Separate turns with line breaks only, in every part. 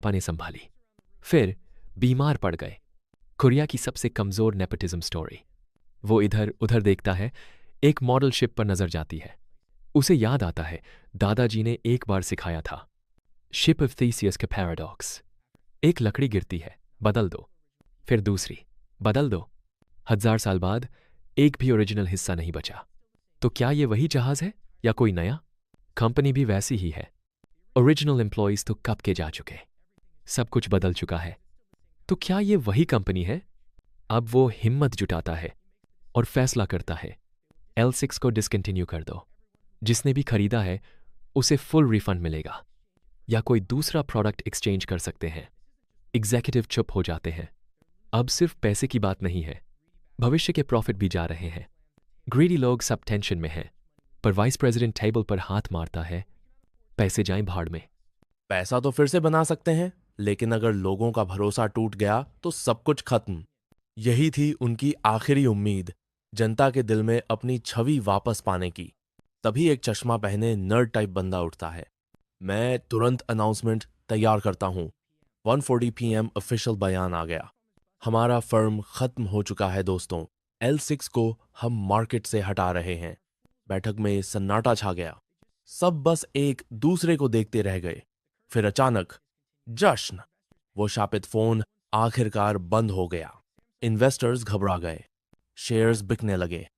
पापा ने संभाली। फिर बीमार पड़ गए। कोरिया की सबसे कमज़ोर नेपोटिज्म स्टोरी। वो इधर उधर देखता है, एक मॉडल शिप पर नजर जाती है। उसे याद आता है दादाजी ने एक बार सिखाया था, शिप ऑफ थीसियस का पैराडॉक्स। एक लकड़ी गिरती है, बदल दो, फिर दूसरी, बदल दो। 1000 साल बाद एक भी ओरिजिनल हिस्सा नहीं बचा। तो क्या ये वही जहाज है या कोई नया? कंपनी भी वैसी ही है। ओरिजिनल एम्प्लॉयज तो कब के जा चुके, सब कुछ बदल चुका है। तो क्या ये वही कंपनी है? अब वो हिम्मत जुटाता है और फैसला करता है, L6 को डिसकंटिन्यू कर दो। जिसने भी खरीदा है उसे फुल रिफंड मिलेगा, या कोई दूसरा प्रोडक्ट एक्सचेंज कर सकते हैं। एग्जीक्यूटिव चुप हो जाते हैं। अब सिर्फ पैसे की बात नहीं है, भविष्य के प्रॉफिट भी जा रहे हैं। ग्रीडी लोग सब टेंशन में हैं, पर वाइस प्रेसिडेंट टेबल पर हाथ मारता है, पैसे जाएं भाड़ में।
पैसा तो फिर से बना सकते हैं, लेकिन अगर लोगों का भरोसा टूट गया तो सब कुछ खत्म। यही थी उनकी आखिरी उम्मीद, जनता के दिल में अपनी छवि वापस पाने की। तभी एक चश्मा पहने नर्ड टाइप बंदा उठता है। मैं तुरंत अनाउंसमेंट तैयार करता हूं। 1:40 PM ऑफिशियल बयान आ गया। हमारा फर्म खत्म हो चुका है दोस्तों। L6 को हम मार्केट से हटा रहे हैं। बैठक में सन्नाटा छा गया। सब बस एक दूसरे को देखते रह गए। फिर अचानक जश्न। वो शापित फोन आखिरकार बंद हो गया। इन्वेस्टर्स घबरा गए। शेयर्स बिकने लगे।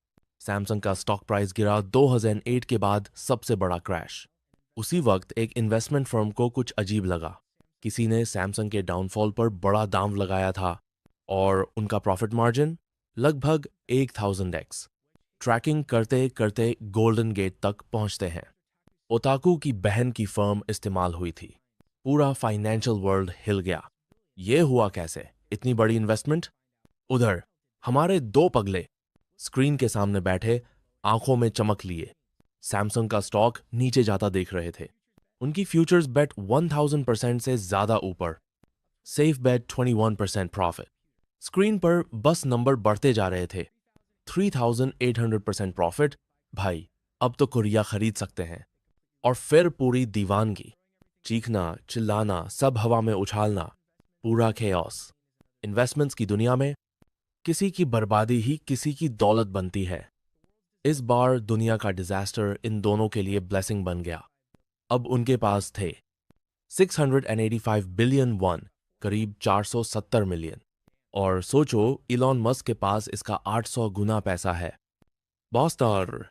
सैमसंग का स्टॉक प्राइस गिरा 2008 के बाद सबसे बड़ा क्रैश। उसी वक्त एक इन्वेस्टमेंट फर्म को कुछ अजीब लगा। किसी ने सैमसंग के डाउनफॉल पर बड़ा दांव लगाया था और उनका प्रॉफिट मार्जिन लगभग 1000x। ट्रैकिंग करते करते गोल्डन गेट तक पहुंचते हैं। ओताकू की बहन की फर्म इस्तेमाल हुई थी। पूरा फाइनेंशियल वर्ल्ड हिल गया। ये हुआ कैसे? इतनी बड़ी इन्वेस्टमेंट? उधर हमारे दो पगले स्क्रीन के सामने बैठे, आंखों में चमक लिए, सैमसंग का स्टॉक नीचे जाता देख रहे थे। उनकी फ्यूचर्स बेट 1000% से ज्यादा ऊपर। Safe bet 21% profit. स्क्रीन पर बस नंबर बढ़ते जा रहे थे। 3800% प्रॉफिट। भाई, अब तो कोरिया खरीद सकते हैं। और फिर पूरी दीवानगी, चीखना, चिल्लाना, सब हवा में उछालना, पूरा खेओस। इन्वेस्टमेंट्स की दुनिया में किसी की बर्बादी ही किसी की दौलत बनती है। इस बार दुनिया का डिजास्टर इन दोनों के लिए ब्लेसिंग बन गया। अब उनके पास थे 685 बिलियन वन, करीब 470 मिलियन। और सोचो, इलॉन मस्क के पास इसका 800 गुना पैसा है। बॉस्टर।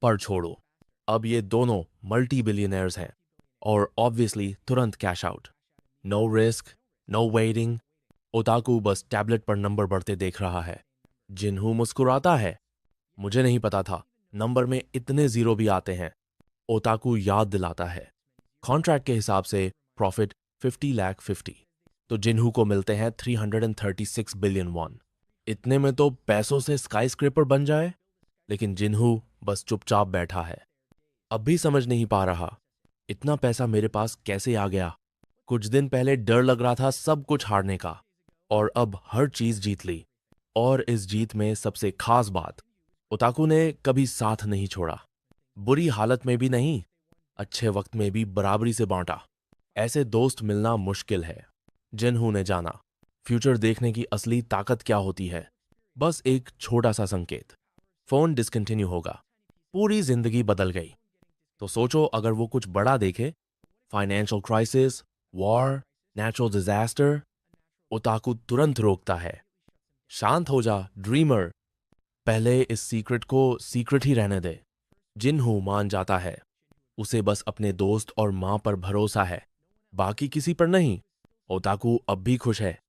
पर छोड़ो, अब ये दोनों मल्टी बिलियनर्स हैं और ऑब्वियसली तुरंत cash out. No risk, no waiting. Otaku बस टैबलेट पर नंबर बढ़ते देख रहा है। जिन्हू मुस्कुराता है। मुझे नहीं पता था नंबर में इतने जीरो भी आते हैं। ओताकू याद दिलाता है, कॉन्ट्रैक्ट के हिसाब से प्रॉफिट 50 लाख 50, तो जिन्हू को मिलते हैं 336 बिलियन वन। इतने में तो पैसों से स्काई स्क्रेपर बन जाए। लेकिन जिन्हू बस चुपचाप बैठा है। अब भी समझ नहीं पा रहा, इतना पैसा मेरे पास कैसे आ गया। कुछ दिन पहले डर लग रहा था सब कुछ हारने का, और अब हर चीज जीत ली। और इस जीत में सबसे खास बात, ओताकू ने कभी साथ नहीं छोड़ा। बुरी हालत में भी नहीं, अच्छे वक्त में भी बराबरी से बांटा। ऐसे दोस्त मिलना मुश्किल है। जिन्हू ने जाना फ्यूचर देखने की असली ताकत क्या होती है। बस एक छोटा सा संकेत, फोन डिसकंटिन्यू होगा, पूरी जिंदगी बदल गई। तो सोचो, अगर वो कुछ बड़ा देखे, financial crisis, war, natural disaster, Otaku तुरंत रोकता है। शांत हो जा ड्रीमर, पहले इस सीक्रेट को सीक्रेट ही रहने दे। जिन्हू मान जाता है। उसे बस अपने दोस्त और मां पर भरोसा है, बाकी किसी पर नहीं। ओताकू अब भी खुश है,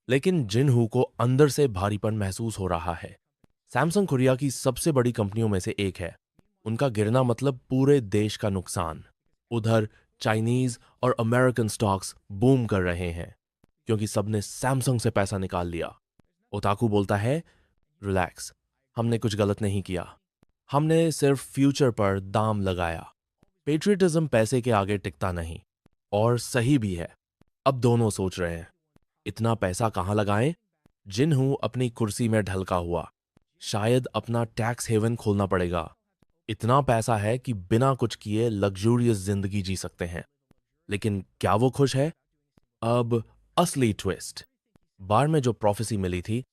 लेकिन जिन्हू को अंदर से भारीपन महसूस हो रहा है। सैमसंग कोरिया की सबसे बड़ी कंपनियों में से एक है। उनका गिरना मतलब पूरे देश का नुकसान। उधर चाइनीज और अमेरिकन स्टॉक्स बूम कर रहे हैं, क्योंकि सबने सैमसंग से पैसा निकाल लिया। ओताकू बोलता है, रिलैक्स, हमने कुछ गलत नहीं किया। हमने सिर्फ फ्यूचर पर दाम लगाया। पेट्रियटिज्म पैसे के आगे टिकता नहीं। और सही भी है। अब दोनों सोच रहे हैं, इतना पैसा कहां लगाएं। जिन्हू अपनी कुर्सी में ढलका हुआ, शायद अपना टैक्स हेवन खोलना पड़ेगा। इतना पैसा है कि बिना कुछ किए लग्जूरियस जिंदगी जी सकते हैं। लेकिन क्या वो खुश है? अब असली ट्विस्ट। बार में जो प्रोफेसी मिली थी,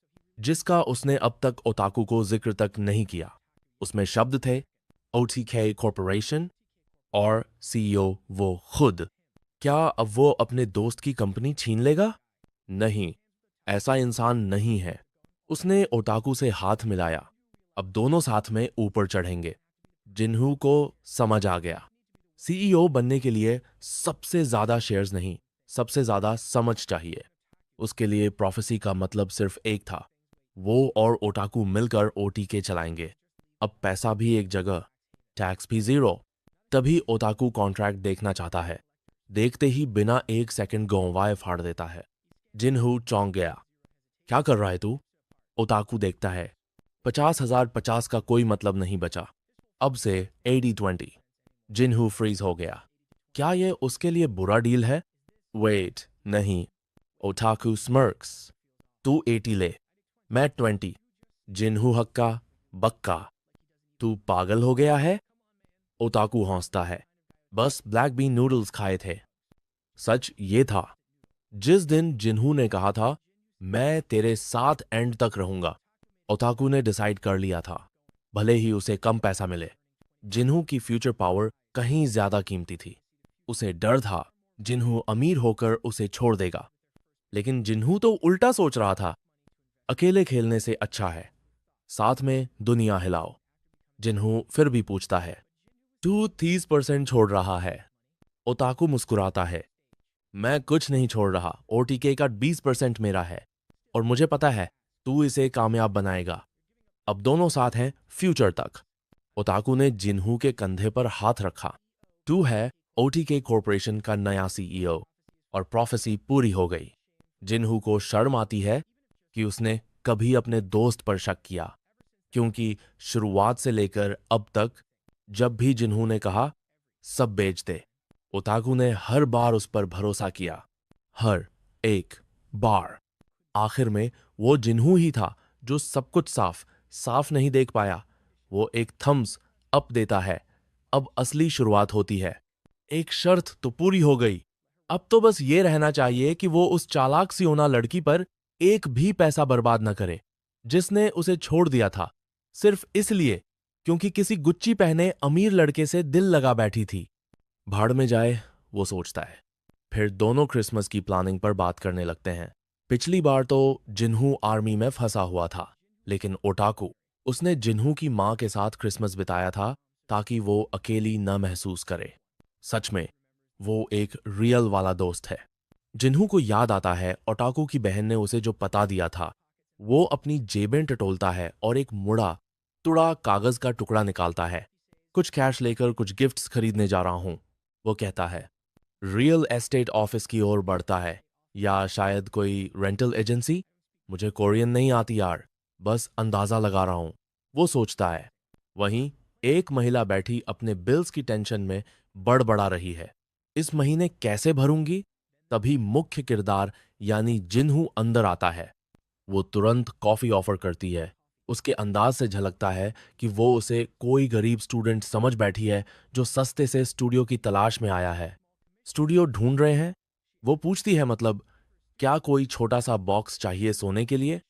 जिसका उसने अब तक ओताकू को जिक्र तक नहीं किया, उसमें शब्द थे OTK कॉरपोरेशन और CEO वो खुद। क्या अब वो अपने दोस्त की कंपनी छीन लेगा? नहीं, ऐसा इंसान नहीं है। उसने ओताकू से हाथ मिलाया। अब दोनों साथ में ऊपर चढ़ेंगे। जिन्हू को समझ आ गया, CEO बनने के लिए सबसे ज्यादा शेयर्स नहीं, सबसे ज्यादा समझ चाहिए। उसके लिए प्रोफेसी का मतलब सिर्फ एक था, वो और ओटाकू मिलकर OTK चलाएंगे। अब पैसा भी एक जगह, टैक्स भी जीरो। तभी ओताकू कॉन्ट्रैक्ट देखना चाहता है। देखते ही बिना एक सेकंड गंवाए फाड़ देता है। जिनहू चौंक गया। क्या कर रहा है तू? ओताकू देखता है। 50,000 50 का कोई मतलब नहीं बचा। अब से 80-20। जिनहू फ्रीज हो गया। क्या ये उसके लिए बुरा डील है? वेट, नहीं। ओटाकू स्मर्क्स। तू 80 ले, मैं 20। जिनहू हक्का बक्का। तू पागल हो गया है? ओताकू हौंसता है। बस ब्लैक बीन नूडल्स खाए थे। सच ये था, जिस दिन जिन्हू ने कहा था मैं तेरे साथ एंड तक रहूंगा, ओताकू ने डिसाइड कर लिया था, भले ही उसे कम पैसा मिले। जिन्हू की फ्यूचर पावर कहीं ज्यादा कीमती थी। उसे डर था जिन्हू अमीर होकर उसे छोड़ देगा। लेकिन जिन्हू तो उल्टा सोच रहा था, अकेले खेलने से अच्छा है साथ में दुनिया हिलाओ। जिन्हू फिर भी पूछता है, तू 30% छोड़ रहा है? ओताकू मुस्कुराता है, मैं कुछ नहीं छोड़ रहा। OTK का 20% मेरा है और मुझे पता है तू इसे कामयाब बनाएगा। अब दोनों साथ हैं फ्यूचर तक। ओताकू ने जिन्हू के कंधे पर हाथ रखा। तू है OTK कॉरपोरेशन का नया CEO और प्रोफेसी पूरी हो गई। जिन्हू को शर्म आती है कि उसने कभी अपने दोस्त पर शक किया, क्योंकि शुरुआत से लेकर अब तक जब भी जिन्हू ने कहा सब बेच दे, ओताकू ने हर बार उस पर भरोसा किया। हर एक बार। आखिर में वो जिन्हू ही था जो सब कुछ साफ साफ नहीं देख पाया। वो एक थम्स अप देता है। अब असली शुरुआत होती है। एक शर्त तो पूरी हो गई। अब तो बस ये रहना चाहिए कि वो उस चालाक सियोना लड़की पर एक भी पैसा बर्बाद न करे, जिसने उसे छोड़ दिया था सिर्फ इसलिए क्योंकि किसी गुच्ची पहने अमीर लड़के से दिल लगा बैठी थी। भाड़ में जाए, वो सोचता है। फिर दोनों क्रिसमस की प्लानिंग पर बात करने लगते हैं। पिछली बार तो जिन्हू आर्मी में फंसा हुआ था, लेकिन ओटाकू, उसने जिन्हू की मां के साथ क्रिसमस बिताया था ताकि वो अकेली न महसूस करे। सच में वो एक रियल वाला दोस्त है। जिन्हू को याद आता है ओटाकू की बहन ने उसे जो पता दिया था। वो अपनी जेबें टटोलता है और एक मुड़ा तुड़ा कागज का टुकड़ा निकालता है। कुछ कैश लेकर कुछ गिफ्ट्स खरीदने जा रहा हूं, वो कहता है। रियल एस्टेट ऑफिस की ओर बढ़ता है, या शायद कोई रेंटल एजेंसी। मुझे कोरियन नहीं आती यार, बस अंदाजा लगा रहा हूं, वो सोचता है। वहीं एक महिला बैठी अपने बिल्स की टेंशन में बड़बड़ा रही है। इस महीने कैसे भरूंगी? तभी मुख्य किरदार यानी जिन्हू अंदर आता है। वो तुरंत कॉफी ऑफर करती है। उसके अंदाज से झलकता है कि वो उसे कोई गरीब स्टूडेंट समझ बैठी है जो सस्ते से स्टूडियो की तलाश में आया है। स्टूडियो ढूंढ रहे हैं? वो पूछती है, मतलब क्या कोई छोटा सा बॉक्स चाहिए सोने के लिए?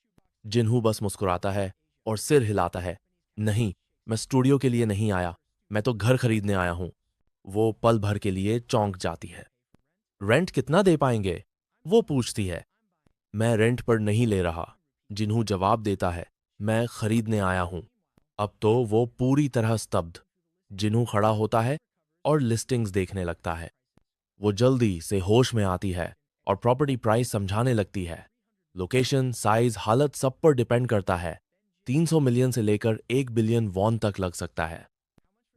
जिन्हू बस मुस्कुराता है और सिर हिलाता है। नहीं, मैं स्टूडियो के लिए नहीं आया, मैं तो घर खरीदने आया हूं। वो पल भर के लिए चौंक जाती है। रेंट कितना दे पाएंगे? वो पूछती है। मैं रेंट पर नहीं ले रहा, जिन्हू जवाब देता है। मैं खरीदने आया हूं। अब तो वो पूरी तरह स्तब्ध। जिन्हू खड़ा होता है और लिस्टिंग्स देखने लगता है। वो जल्दी से होश में आती है और प्रॉपर्टी प्राइस समझाने लगती है। लोकेशन, साइज, हालत सब पर डिपेंड करता है। 300 मिलियन से लेकर 1 बिलियन वॉन तक लग सकता है।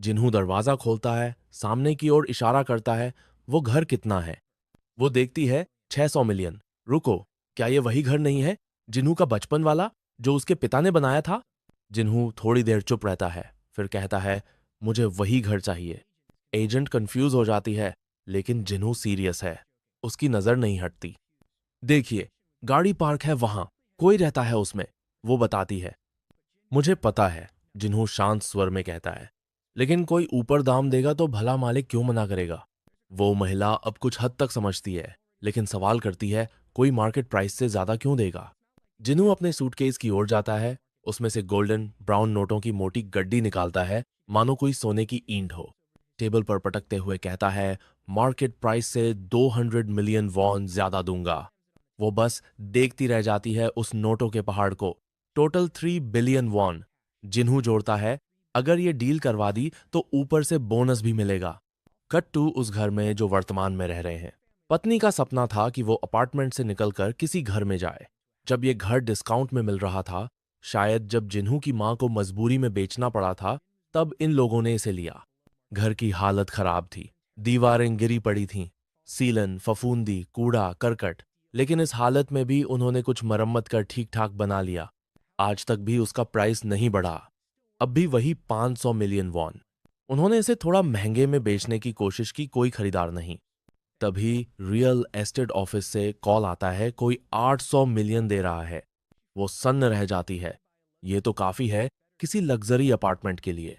जिन्हू दरवाजा खोलता है, सामने की ओर इशारा करता है। वो घर कितना है? वो देखती है 600 मिलियन। रुको, क्या ये वही घर नहीं है, जिन्हू का बचपन वाला, जो उसके पिता ने बनाया था? जिन्हू थोड़ी देर चुप रहता है, फिर कहता है, मुझे वही घर चाहिए। एजेंट कंफ्यूज हो जाती है, लेकिन जिन्हू सीरियस है। उसकी नजर नहीं हटती। देखिए, गाड़ी पार्क है वहां, कोई रहता है उसमें, वो बताती है। मुझे पता है, जिन्हू शांत स्वर में कहता है, लेकिन कोई ऊपर दाम देगा तो भला मालिक क्यों मना करेगा? वो महिला अब कुछ हद तक समझती है, लेकिन सवाल करती है, कोई मार्केट प्राइस से ज्यादा क्यों देगा? जिन्हू अपने सूटकेस की ओर जाता है, उसमें से गोल्डन ब्राउन नोटों की मोटी गड्डी निकालता है, मानो कोई सोने की ईंट हो। टेबल पर पटकते हुए कहता है, मार्केट प्राइस से 200 मिलियन वॉन ज्यादा दूंगा। वो बस देखती रह जाती है उस नोटों के पहाड़ को। Total 3 billion von. जिन्हू जोड़ता है, अगर ये डील करवा दी तो ऊपर से बोनस भी मिलेगा। कट टू उस घर में जो वर्तमान में रह रहे हैं। पत्नी का सपना था कि वो अपार्टमेंट से निकलकर किसी घर में जाए। जब ये घर डिस्काउंट में मिल रहा था, शायद जब जिन्हू की मां को मजबूरी में बेचना पड़ा था, तब इन लोगों ने इसे लिया। घर की हालत खराब थी, दीवारें गिरी पड़ी थीं, सीलन, फफूंदी, कूड़ा, करकट। लेकिन इस हालत में भी उन्होंने कुछ मरम्मत कर ठीक ठाक बना लिया। आज तक भी उसका प्राइस नहीं बढ़ा, अब भी वही 500 मिलियन वॉन। उन्होंने इसे थोड़ा महंगे में बेचने की कोशिश की, कोई खरीदार नहीं। तभी रियल एस्टेट ऑफिस से कॉल आता है, कोई 800 मिलियन दे रहा है। वो सन्न रह जाती है। ये तो काफी है किसी लग्जरी अपार्टमेंट के लिए।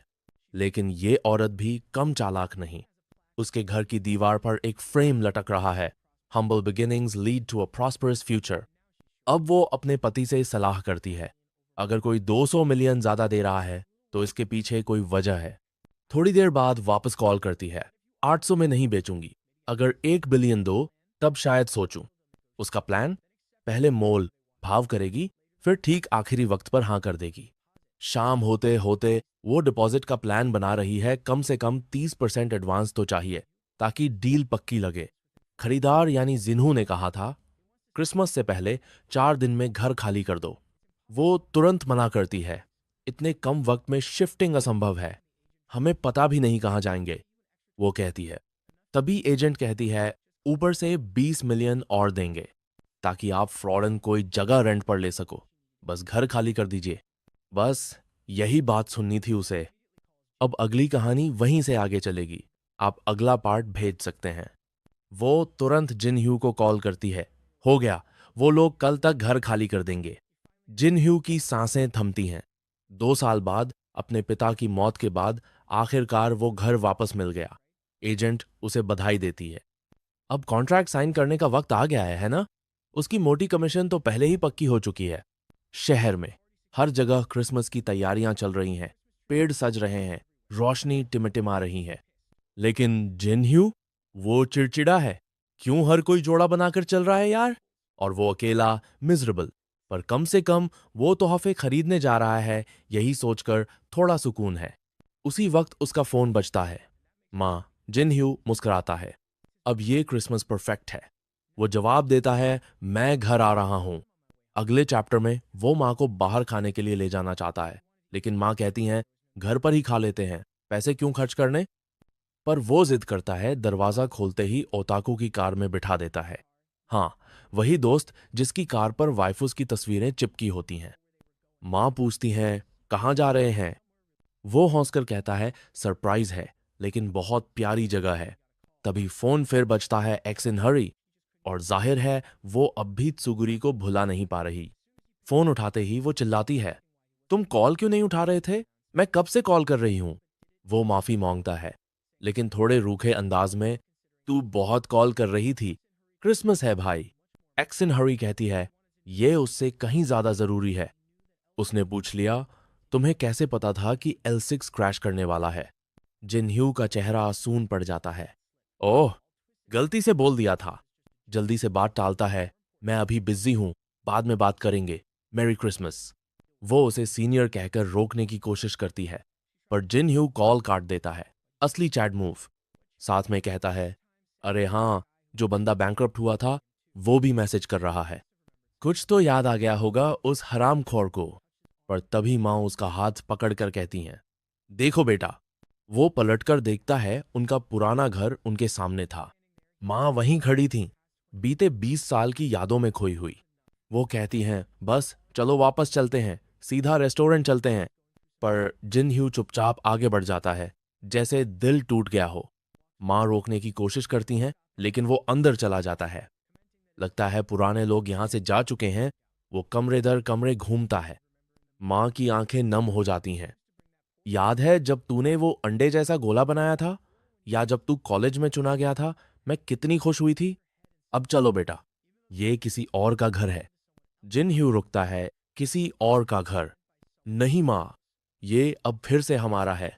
लेकिन ये औरत भी कम चालाक नहीं। उसके घर की दीवार पर एक फ्रेम लटक रहा है, humble beginnings lead to a prosperous future. अब वो अपने पति से सलाह करती है, अगर कोई 200 मिलियन ज्यादा दे रहा है तो इसके पीछे कोई वजह है। थोड़ी देर बाद वापस कॉल करती है, 800 में नहीं बेचूंगी, अगर 1 बिलियन दो तब शायद सोचूं। उसका प्लान, पहले मोल भाव करेगी, फिर ठीक आखिरी वक्त पर हां कर देगी। शाम होते होते वो डिपॉजिट का प्लान बना रही है, कम से कम 30% एडवांस तो चाहिए ताकि डील पक्की लगे। खरीदार यानी जिन्हू ने कहा था, क्रिसमस से पहले 4 दिन में घर खाली कर दो। वो तुरंत मना करती है, इतने कम वक्त में शिफ्टिंग असंभव है, हमें पता भी नहीं कहां जाएंगे। वो कहती है। तभी एजेंट कहती है, ऊपर से 20 मिलियन और देंगे ताकि आप फौरन कोई जगह रेंट पर ले सको, बस घर खाली कर दीजिए। बस यही बात सुननी थी उसे। अब अगली कहानी वहीं से आगे चलेगी, आप अगला पार्ट भेज सकते हैं। वो तुरंत जिन ह्यू को कॉल करती है, हो गया, वो लोग कल तक घर खाली कर देंगे। जिन ह्यू की सांसें थमती हैं। 2 साल बाद, अपने पिता की मौत के बाद, आखिरकार वो घर वापस मिल गया। एजेंट उसे बधाई देती है। अब कॉन्ट्रैक्ट साइन करने का वक्त आ गया है ना? उसकी मोटी कमीशन तो पहले ही पक्की हो चुकी है। शहर में हर जगह क्रिसमस की तैयारियां चल रही हैं, पेड़ सज रहे हैं, रोशनी टिमटिमा रही है। लेकिन जिन ह्यू, वो चिड़चिड़ा है। क्यों हर कोई जोड़ा बनाकर चल रहा है यार? और वो अकेला, मिजरेबल। पर कम से कम वो तोहफे खरीदने जा रहा है, यही सोचकर थोड़ा सुकून है। उसी वक्त उसका फोन बजता है। मां, जिन ह्यू मुस्कुराता है। अब ये क्रिसमस परफेक्ट है। वो जवाब देता है, मैं घर आ रहा हूं। अगले चैप्टर में वो मां को बाहर खाने के लिए ले जाना चाहता है, लेकिन मां कहती हैं, घर पर ही खा लेते हैं, पैसे क्यों खर्च करने? पर वो जिद करता है, दरवाजा खोलते ही ओताकू की कार में बिठा देता है। हाँ, वही दोस्त जिसकी कार पर वाइफुस की तस्वीरें चिपकी होती हैं। मां पूछती हैं, कहाँ जा रहे हैं? वो हंसकर कहता है, सरप्राइज है, लेकिन बहुत प्यारी जगह है। तभी फोन फिर बजता है, एक्स इन हरी। और जाहिर है वो अब भी त्सुगुरी को भुला नहीं पा रही। फोन उठाते ही वो चिल्लाती है, तुम कॉल क्यों नहीं उठा रहे थे? मैं कब से कॉल कर रही हूं। वो माफी मांगता है, लेकिन थोड़े रूखे अंदाज में, तू बहुत कॉल कर रही थी, क्रिसमस है भाई। एक्स इन हरी कहती है, ये उससे कहीं ज्यादा जरूरी है। उसने पूछ लिया, तुम्हें कैसे पता था कि L6 क्रैश करने वाला है? जिन ह्यू का चेहरा सून पड़ जाता है। ओह, गलती से बोल दिया था। जल्दी से बात टालता है, मैं अभी बिजी हूं, बाद में बात करेंगे, मैरी क्रिसमस। वो उसे सीनियर कहकर रोकने की कोशिश करती है, पर जिन ह्यू कॉल काट देता है। असली चैड मूव। साथ में कहता है, अरे हाँ, जो बंदा बैंकरप्ट हुआ था वो भी मैसेज कर रहा है। कुछ तो याद आ गया होगा उस हरामखोर को। पर तभी मां उसका हाथ पकड़कर कहती हैं, देखो बेटा। वो पलटकर देखता है, उनका पुराना घर उनके सामने था। मां वहीं खड़ी थीं, बीते 20 साल की यादों में खोई हुई। वो कहती हैं, बस चलो वापस चलते हैं, सीधा रेस्टोरेंट चलते हैं। पर जिन ह्यू चुपचाप आगे बढ़ जाता है, जैसे दिल टूट गया हो। मां रोकने की कोशिश करती हैं, लेकिन वो अंदर चला जाता है। लगता है पुराने लोग यहां से जा चुके हैं। वो कमरे दर कमरे घूमता है। मां की आंखें नम हो जाती हैं। याद है जब तूने वो अंडे जैसा गोला बनाया था? या जब तू कॉलेज में चुना गया था, मैं कितनी खुश हुई थी? अब चलो बेटा, ये किसी और का घर है। जिन ह्यू रुकता है, किसी और का घर। नहीं माँ, ये अब फिर से हमारा है।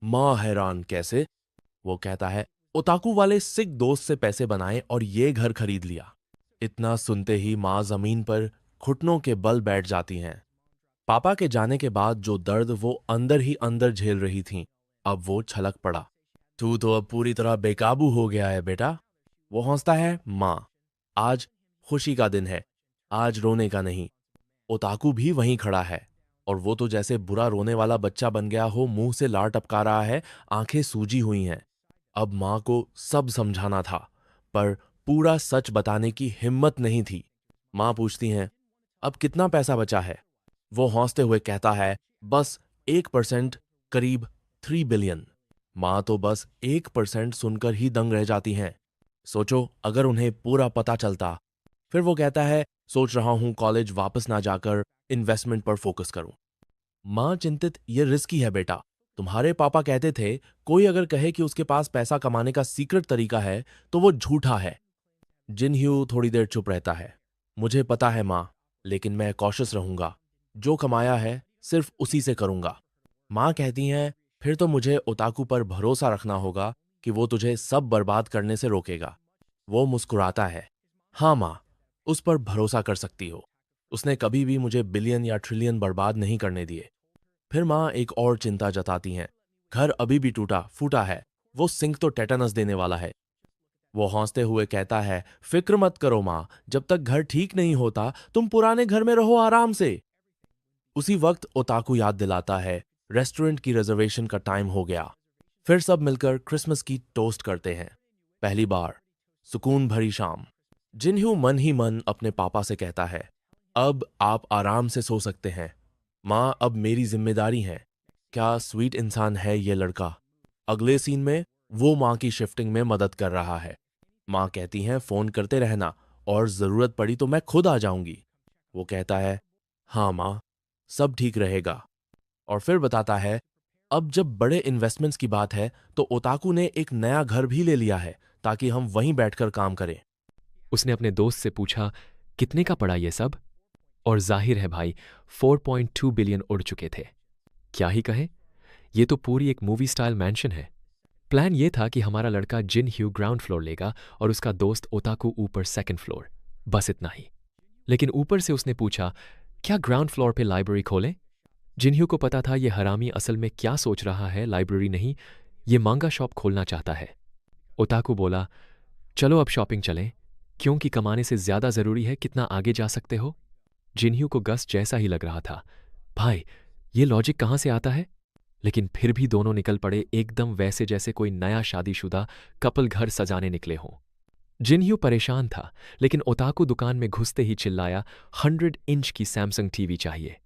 माँ हैरान, कैसे? वो कहता है, ओताकू वाले सिक दोस्त से पैसे बनाए और ये घर खरीद लिया। इतना सुनते ही माँ जमीन पर घुटनों के बल बैठ जाती हैं। पापा के जाने के बाद जो दर्द वो अंदर ही अंदर झेल रही थीं, अब वो छलक पड़ा। तू तो अब पूरी तरह बेकाबू हो गया है बेटा। वो हंसता है, माँ, आज खुशी का दिन है, आज रोने का नहीं। ओताकू भी वहीं खड़ा है और वो तो जैसे बुरा रोने वाला बच्चा बन गया हो, मुंह से लार टपका रहा है, आंखें सूजी हुई हैं। अब माँ को सब समझाना था, पर पूरा सच बताने की हिम्मत नहीं थी। माँ पूछती हैं, अब कितना पैसा बचा है? वो हंसते हुए कहता है, बस 1%, करीब 3 बिलियन। माँ तो बस 1% सुनकर ही दंग रह जाती हैं। सोचो अगर उन्हें पूरा पता चलता। फिर वो कहता है, सोच रहा हूं कॉलेज वापस ना जाकर इन्वेस्टमेंट पर फोकस करूं। माँ चिंतित, ये रिस्की है बेटा। तुम्हारे पापा कहते थे, कोई अगर कहे कि उसके पास पैसा कमाने का सीक्रेट तरीका है तो वो झूठा है। जिन ह्यू थोड़ी देर चुप रहता है। मुझे पता है माँ, लेकिन मैं कॉशियस रहूंगा। जो कमाया है सिर्फ उसी से करूंगा। माँ कहती हैं, फिर तो मुझे ओताकू पर भरोसा रखना होगा कि वो तुझे सब बर्बाद करने से रोकेगा। वो मुस्कुराता है। हाँ माँ, उस पर भरोसा कर सकती हो। उसने कभी भी मुझे बिलियन या ट्रिलियन बर्बाद नहीं करने दिए। फिर माँ एक और चिंता जताती हैं। घर अभी भी टूटा फूटा है, वो सिंक तो टेटानस देने वाला है। वो हंसते हुए कहता है, फिक्र मत करो माँ, जब तक घर ठीक नहीं होता तुम पुराने घर में रहो आराम से। उसी वक्त ओताकू याद दिलाता है, रेस्टोरेंट की रिजर्वेशन का टाइम हो गया। फिर सब मिलकर क्रिसमस की टोस्ट करते हैं। पहली बार सुकून भरी शाम। जिन्ह्यू मन ही मन अपने पापा से कहता है, अब आप आराम से सो सकते हैं। माँ, अब मेरी जिम्मेदारी है। क्या स्वीट इंसान है ये लड़का। अगले सीन में वो माँ की शिफ्टिंग में मदद कर रहा है। माँ कहती हैं, फोन करते रहना और जरूरत पड़ी तो मैं खुद आ जाऊंगी। वो कहता है, हाँ माँ, सब ठीक रहेगा। और फिर बताता है, अब जब बड़े इन्वेस्टमेंट्स की बात है तो ओताकू ने एक नया घर भी ले लिया है ताकि हम वहीं बैठकर काम करें।
उसने अपने दोस्त से पूछा, कितने का पड़ा ये सब? और जाहिर है भाई, 4.2 बिलियन उड़ चुके थे। क्या ही कहें, ये तो पूरी एक मूवी स्टाइल मैंशन है। प्लान ये था कि हमारा लड़का जिन ह्यू ग्राउंड फ्लोर लेगा और उसका दोस्त ओताकू ऊपर सेकंड फ्लोर, बस इतना ही। लेकिन ऊपर से उसने पूछा, क्या ग्राउंड फ्लोर पे लाइब्रेरी खोलें? जिन्ह्यू को पता था ये हरामी असल में क्या सोच रहा है, लाइब्रेरी नहीं, ये मांगा शॉप खोलना चाहता है। ओताकू बोला, चलो अब शॉपिंग चलें, क्योंकि कमाने से ज्यादा जरूरी है कितना आगे जा सकते हो। जिन्ह्यू को गस जैसा ही लग रहा था। भाई, ये लॉजिक कहाँ से आता है? लेकिन फिर भी दोनों निकल पड़े एकदम वैसे जैसे कोई नया शादीशुदा कपल घर सजाने निकले हों। जिन्ह्यू परेशान था, लेकिन ओताकू दुकान में घुसते ही चिल्लाया, 100 इंच की सैमसंग टीवी चाहिए।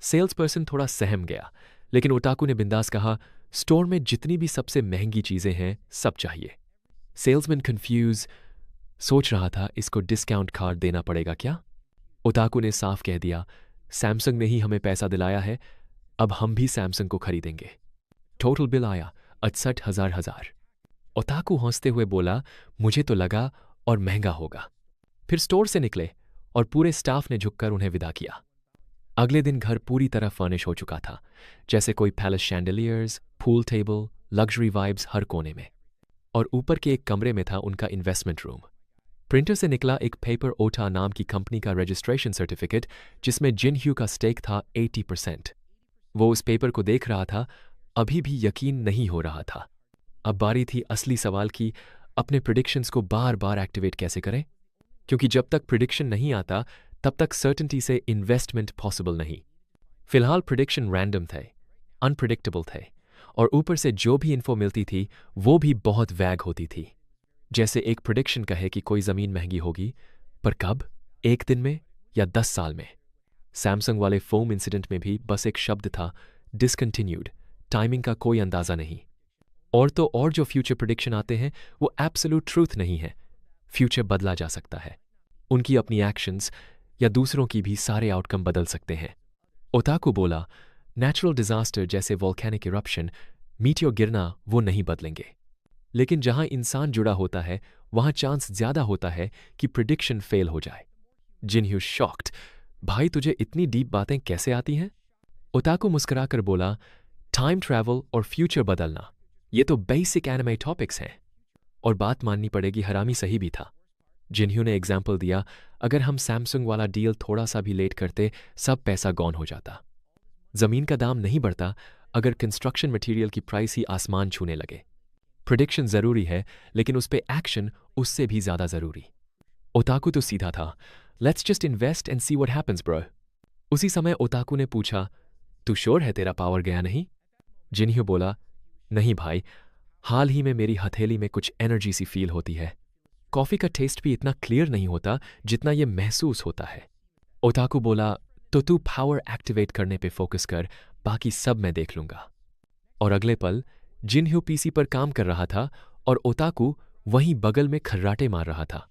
सेल्स पर्सन थोड़ा सहम गया, लेकिन ओताकू ने बिंदास कहा, स्टोर में जितनी भी सबसे महंगी चीजें हैं सब चाहिए। सेल्समैन कंफ्यूज सोच रहा था, इसको डिस्काउंट कार्ड देना पड़ेगा क्या? ओताकू ने साफ कह दिया, सैमसंग ने ही हमें पैसा दिलाया है, अब हम भी सैमसंग को खरीदेंगे। टोटल बिल आया 68,000। ओताकू हंसते हुए बोला, मुझे तो लगा और महंगा होगा। फिर स्टोर से निकले और पूरे स्टाफ ने झुककर उन्हें विदा किया। अगले दिन घर पूरी तरह फर्निश हो चुका था, जैसे कोई palace chandeliers, pool table, luxury vibes हर कोने में। और ऊपर के एक कमरे में था उनका इन्वेस्टमेंट रूम। प्रिंटर से निकला एक पेपर ओटा नाम की कंपनी का रजिस्ट्रेशन सर्टिफिकेट, जिसमें जिन ह्यू का स्टेक था 80%। वो उस पेपर को देख रहा था, अभी भी यकीन नहीं हो रहा था। अब बारी थी असली सवाल की, अपने प्रिडिक्शंस को बार बार एक्टिवेट कैसे करें, क्योंकि जब तक प्रिडिक्शन नहीं आता तब तक सर्टेनिटी से इन्वेस्टमेंट पॉसिबल नहीं। फिलहाल प्रिडिक्शन रैंडम थे, अनप्रिडिक्टेबल थे, और ऊपर से जो भी इन्फो मिलती थी वो भी बहुत वैग होती थी। जैसे एक प्रिडिक्शन कहे कि कोई ज़मीन महंगी होगी, पर कब? 1 दिन में या 10 साल में? सैमसंग वाले फोम इंसिडेंट में भी बस एक शब्द था, डिसकंटिन्यूड। टाइमिंग का कोई अंदाज़ा नहीं। और तो और जो फ्यूचर प्रिडिक्शन आते हैं वो एब्सोल्यूट ट्रूथ नहीं है। फ्यूचर बदला जा सकता है। उनकी अपनी एक्शंस या दूसरों की भी सारे आउटकम बदल सकते हैं। ओताकू बोला, नेचुरल डिजास्टर जैसे वोल्केनिक इरप्शन, मीटियोर गिरना, वो नहीं बदलेंगे। लेकिन जहां इंसान जुड़ा होता है वहां चांस ज्यादा होता है कि प्रिडिक्शन फेल हो जाए। जिनह्यू शॉक्ड, भाई तुझे इतनी डीप बातें कैसे आती हैं? ओताकू मुस्कुराकर बोला, टाइम ट्रैवल और फ्यूचर बदलना, ये तो बेसिक एनिमे टॉपिक्स हैं। और बात माननी पड़ेगी, हरामी सही भी था। जिनह्यू ने एग्जाम्पल दिया, अगर हम सैमसंग वाला डील थोड़ा सा भी लेट करते, सब पैसा गॉन हो जाता। जमीन का दाम नहीं बढ़ता अगर कंस्ट्रक्शन मटेरियल की प्राइस ही आसमान छूने लगे। प्रिडिक्शन जरूरी है, लेकिन उस पे एक्शन उससे भी ज्यादा जरूरी। ओताकू तो सीधा था, let's just invest and see what happens bro. उसी समय ओताकू ने पूछा, तू श्योर है तेरा पावर गया नहीं? जिनह्यू बोला, नहीं भाई, हाल ही में मेरी हथेली में कुछ एनर्जी सी फील होती है। कॉफी का टेस्ट भी इतना क्लियर नहीं होता जितना ये महसूस होता है। ओताकू बोला, तो तू पावर एक्टिवेट करने पे फोकस कर, बाकी सब मैं देख लूंगा। और अगले पल जिनह्यू पीसी पर काम कर रहा था और ओताकू वहीं बगल में खर्राटे मार रहा था।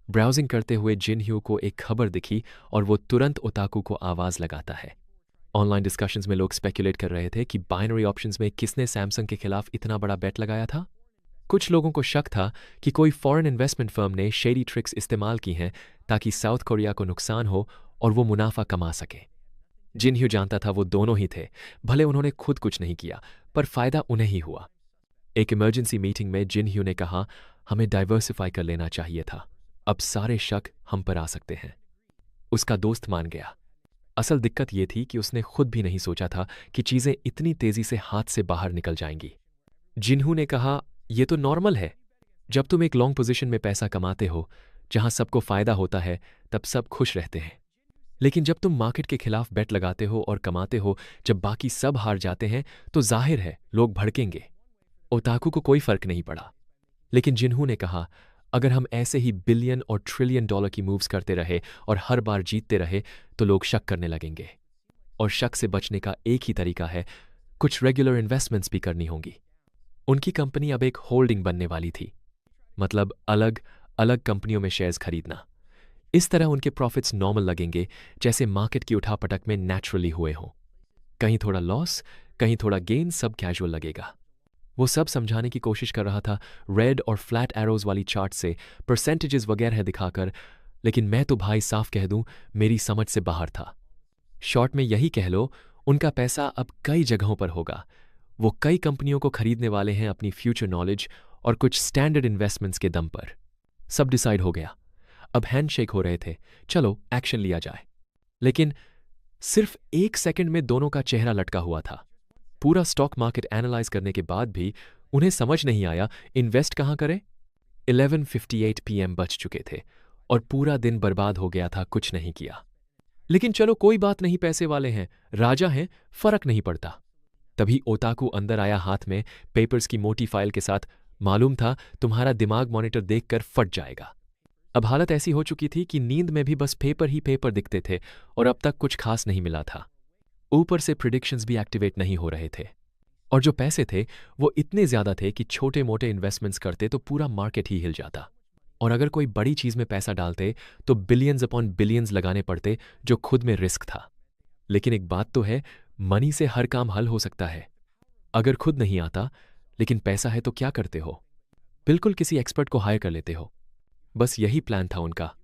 ब्राउजिंग करते हुए जिनह्यू को एक खबर दिखी और वो तुरंत ओताकू को आवाज लगाता है। ऑनलाइन डिस्कशंस में लोग स्पेकुलेट कर रहे थे कि बाइनरी ऑप्शंस में किसने सैमसंग के खिलाफ इतना बड़ा बेट लगाया था। कुछ लोगों को शक था कि कोई फॉरेन इन्वेस्टमेंट फर्म ने शेडी ट्रिक्स इस्तेमाल की हैं ताकि साउथ कोरिया को नुकसान हो और वो मुनाफा कमा सके। जिनह्यू जानता था वो दोनों ही थे, भले उन्होंने खुद कुछ नहीं किया, पर फायदा उन्हें ही हुआ। एक इमरजेंसी मीटिंग में जिनह्यू ने कहा, हमें डाइवर्सिफाई कर लेना चाहिए था, अब सारे शक हम पर आ सकते हैं। उसका दोस्त मान गया। असल दिक्कत ये थी कि उसने खुद भी नहीं सोचा था कि चीजें इतनी तेजी से हाथ से बाहर निकल जाएंगी। जिनह्यू ने कहा, ये तो नॉर्मल है, जब तुम एक लॉन्ग पोजीशन में पैसा कमाते हो, जहां सबको फायदा होता है, तब सब खुश रहते हैं। लेकिन जब तुम मार्केट के खिलाफ बेट लगाते हो और कमाते हो, जब बाकी सब हार जाते हैं, तो जाहिर है लोग भड़केंगे। ओताकू को कोई फर्क नहीं पड़ा, लेकिन जिनह्यू ने कहा, अगर हम ऐसे ही बिलियन और ट्रिलियन डॉलर की मूव्स करते रहे और हर बार जीतते रहे, तो लोग शक करने लगेंगे। और शक से बचने का एक ही तरीका है, कुछ रेगुलर इन्वेस्टमेंट्स भी करनी होंगी। उनकी कंपनी अब एक होल्डिंग बनने वाली थी, मतलब अलग अलग कंपनियों में शेयर्स खरीदना। इस तरह उनके प्रॉफिट्स नॉर्मल लगेंगे, जैसे मार्केट की उठापटक में नेचुरली हुए हों। कहीं थोड़ा लॉस, कहीं थोड़ा गेन, सब कैजुअल लगेगा। वो सब समझाने की कोशिश कर रहा था रेड और फ्लैट एरोज वाली चार्ट से, परसेंटेजेस वगैरह दिखाकर, लेकिन मैं तो भाई साफ कह दूं, मेरी समझ से बाहर था। शॉर्ट में यही कह लो, उनका पैसा अब कई जगहों पर होगा। वो कई कंपनियों को खरीदने वाले हैं अपनी फ्यूचर नॉलेज और कुछ स्टैंडर्ड इन्वेस्टमेंट्स के दम पर। सब डिसाइड हो गया। अब हैंडशेक हो रहे थे, चलो एक्शन लिया जाए। लेकिन सिर्फ एक सेकंड में दोनों का चेहरा लटका हुआ था। पूरा स्टॉक मार्केट एनालाइज करने के बाद भी उन्हें समझ नहीं आया इन्वेस्ट कहां करें। 11:58 PM बज चुके थे और पूरा दिन बर्बाद हो गया था कुछ नहीं किया। लेकिन चलो कोई बात नहीं, पैसे वाले हैं, राजा हैं, फर्क नहीं पड़ता। तभी ओताकू अंदर आया हाथ में पेपर्स की मोटी फाइल के साथ। मालूम था तुम्हारा दिमाग मॉनिटर देखकर फट जाएगा। अब हालत ऐसी हो चुकी थी कि नींद में भी बस पेपर ही पेपर दिखते थे और अब तक कुछ खास नहीं मिला था। ऊपर से प्रिडिक्शंस भी एक्टिवेट नहीं हो रहे थे और जो पैसे थे वो इतने ज्यादा थे कि छोटे मोटे इन्वेस्टमेंट्स करते तो पूरा मार्केट ही हिल जाता। और अगर कोई बड़ी चीज में पैसा डालते तो बिलियंस अपॉन बिलियंस लगाने पड़ते, जो खुद में रिस्क था। लेकिन एक बात तो है, मनी से हर काम हल हो सकता है। अगर खुद नहीं आता लेकिन पैसा है तो क्या करते हो? बिल्कुल किसी एक्सपर्ट को हायर कर लेते हो। बस यही प्लान था उनका।